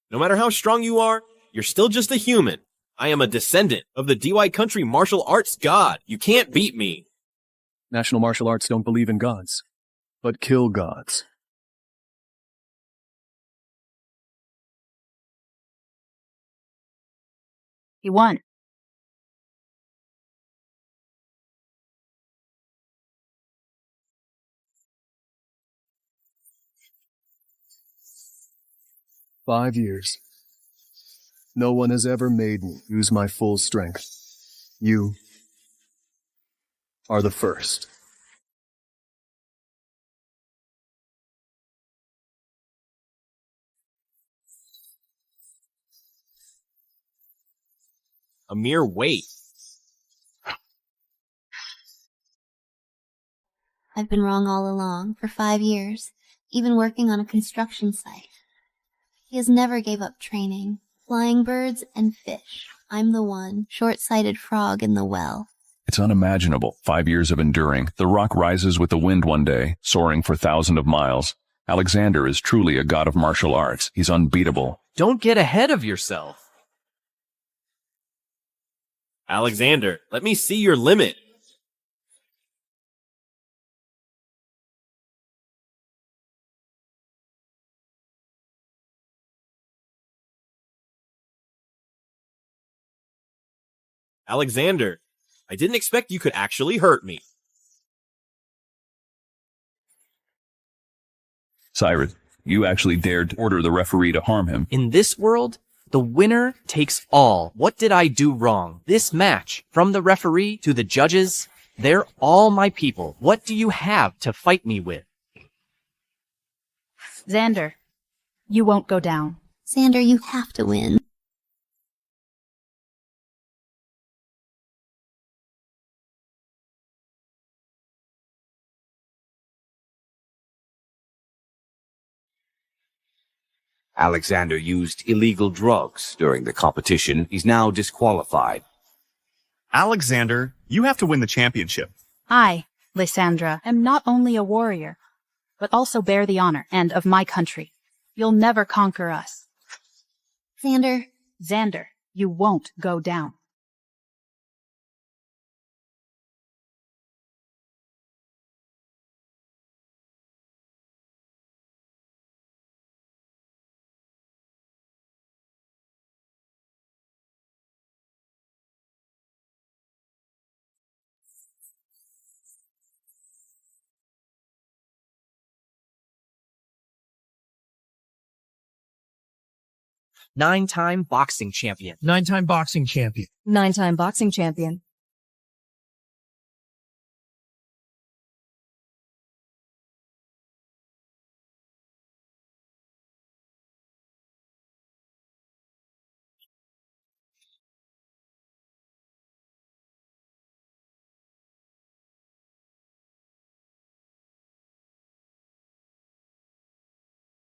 No matter how strong you are, you're still just a human. I am a descendant of the DY Country Martial Arts god. You can't beat me. National martial arts don't believe in gods, but kill gods. He won. "5 years. No one has ever made me use my full strength. You are the first." A mere weight. I've been wrong all along, for 5 years, even working on a construction site. He has never gave up training. Flying birds and fish. I'm the one, short-sighted frog in the well. It's unimaginable. 5 years of enduring. The rock rises with the wind one day, soaring for thousands of miles. Alexander is truly a god of martial arts. He's unbeatable. Don't get ahead of yourself. Alexander, let me see your limit. Alexander, I didn't expect you could actually hurt me. Cyrus, you actually dared to order the referee to harm him. In this world, the winner takes all. What did I do wrong? This match, from the referee to the judges, they're all my people. What do you have to fight me with? Xander, you won't go down. Xander, you have to win. Alexander used illegal drugs during the competition. He's now disqualified. Alexander, you have to win the championship. I, Lysandra, am not only a warrior, but also bear the honor and of my country. You'll never conquer us. Xander, you won't go down. Nine-time boxing champion. 9-time boxing champion. 9-time boxing champion.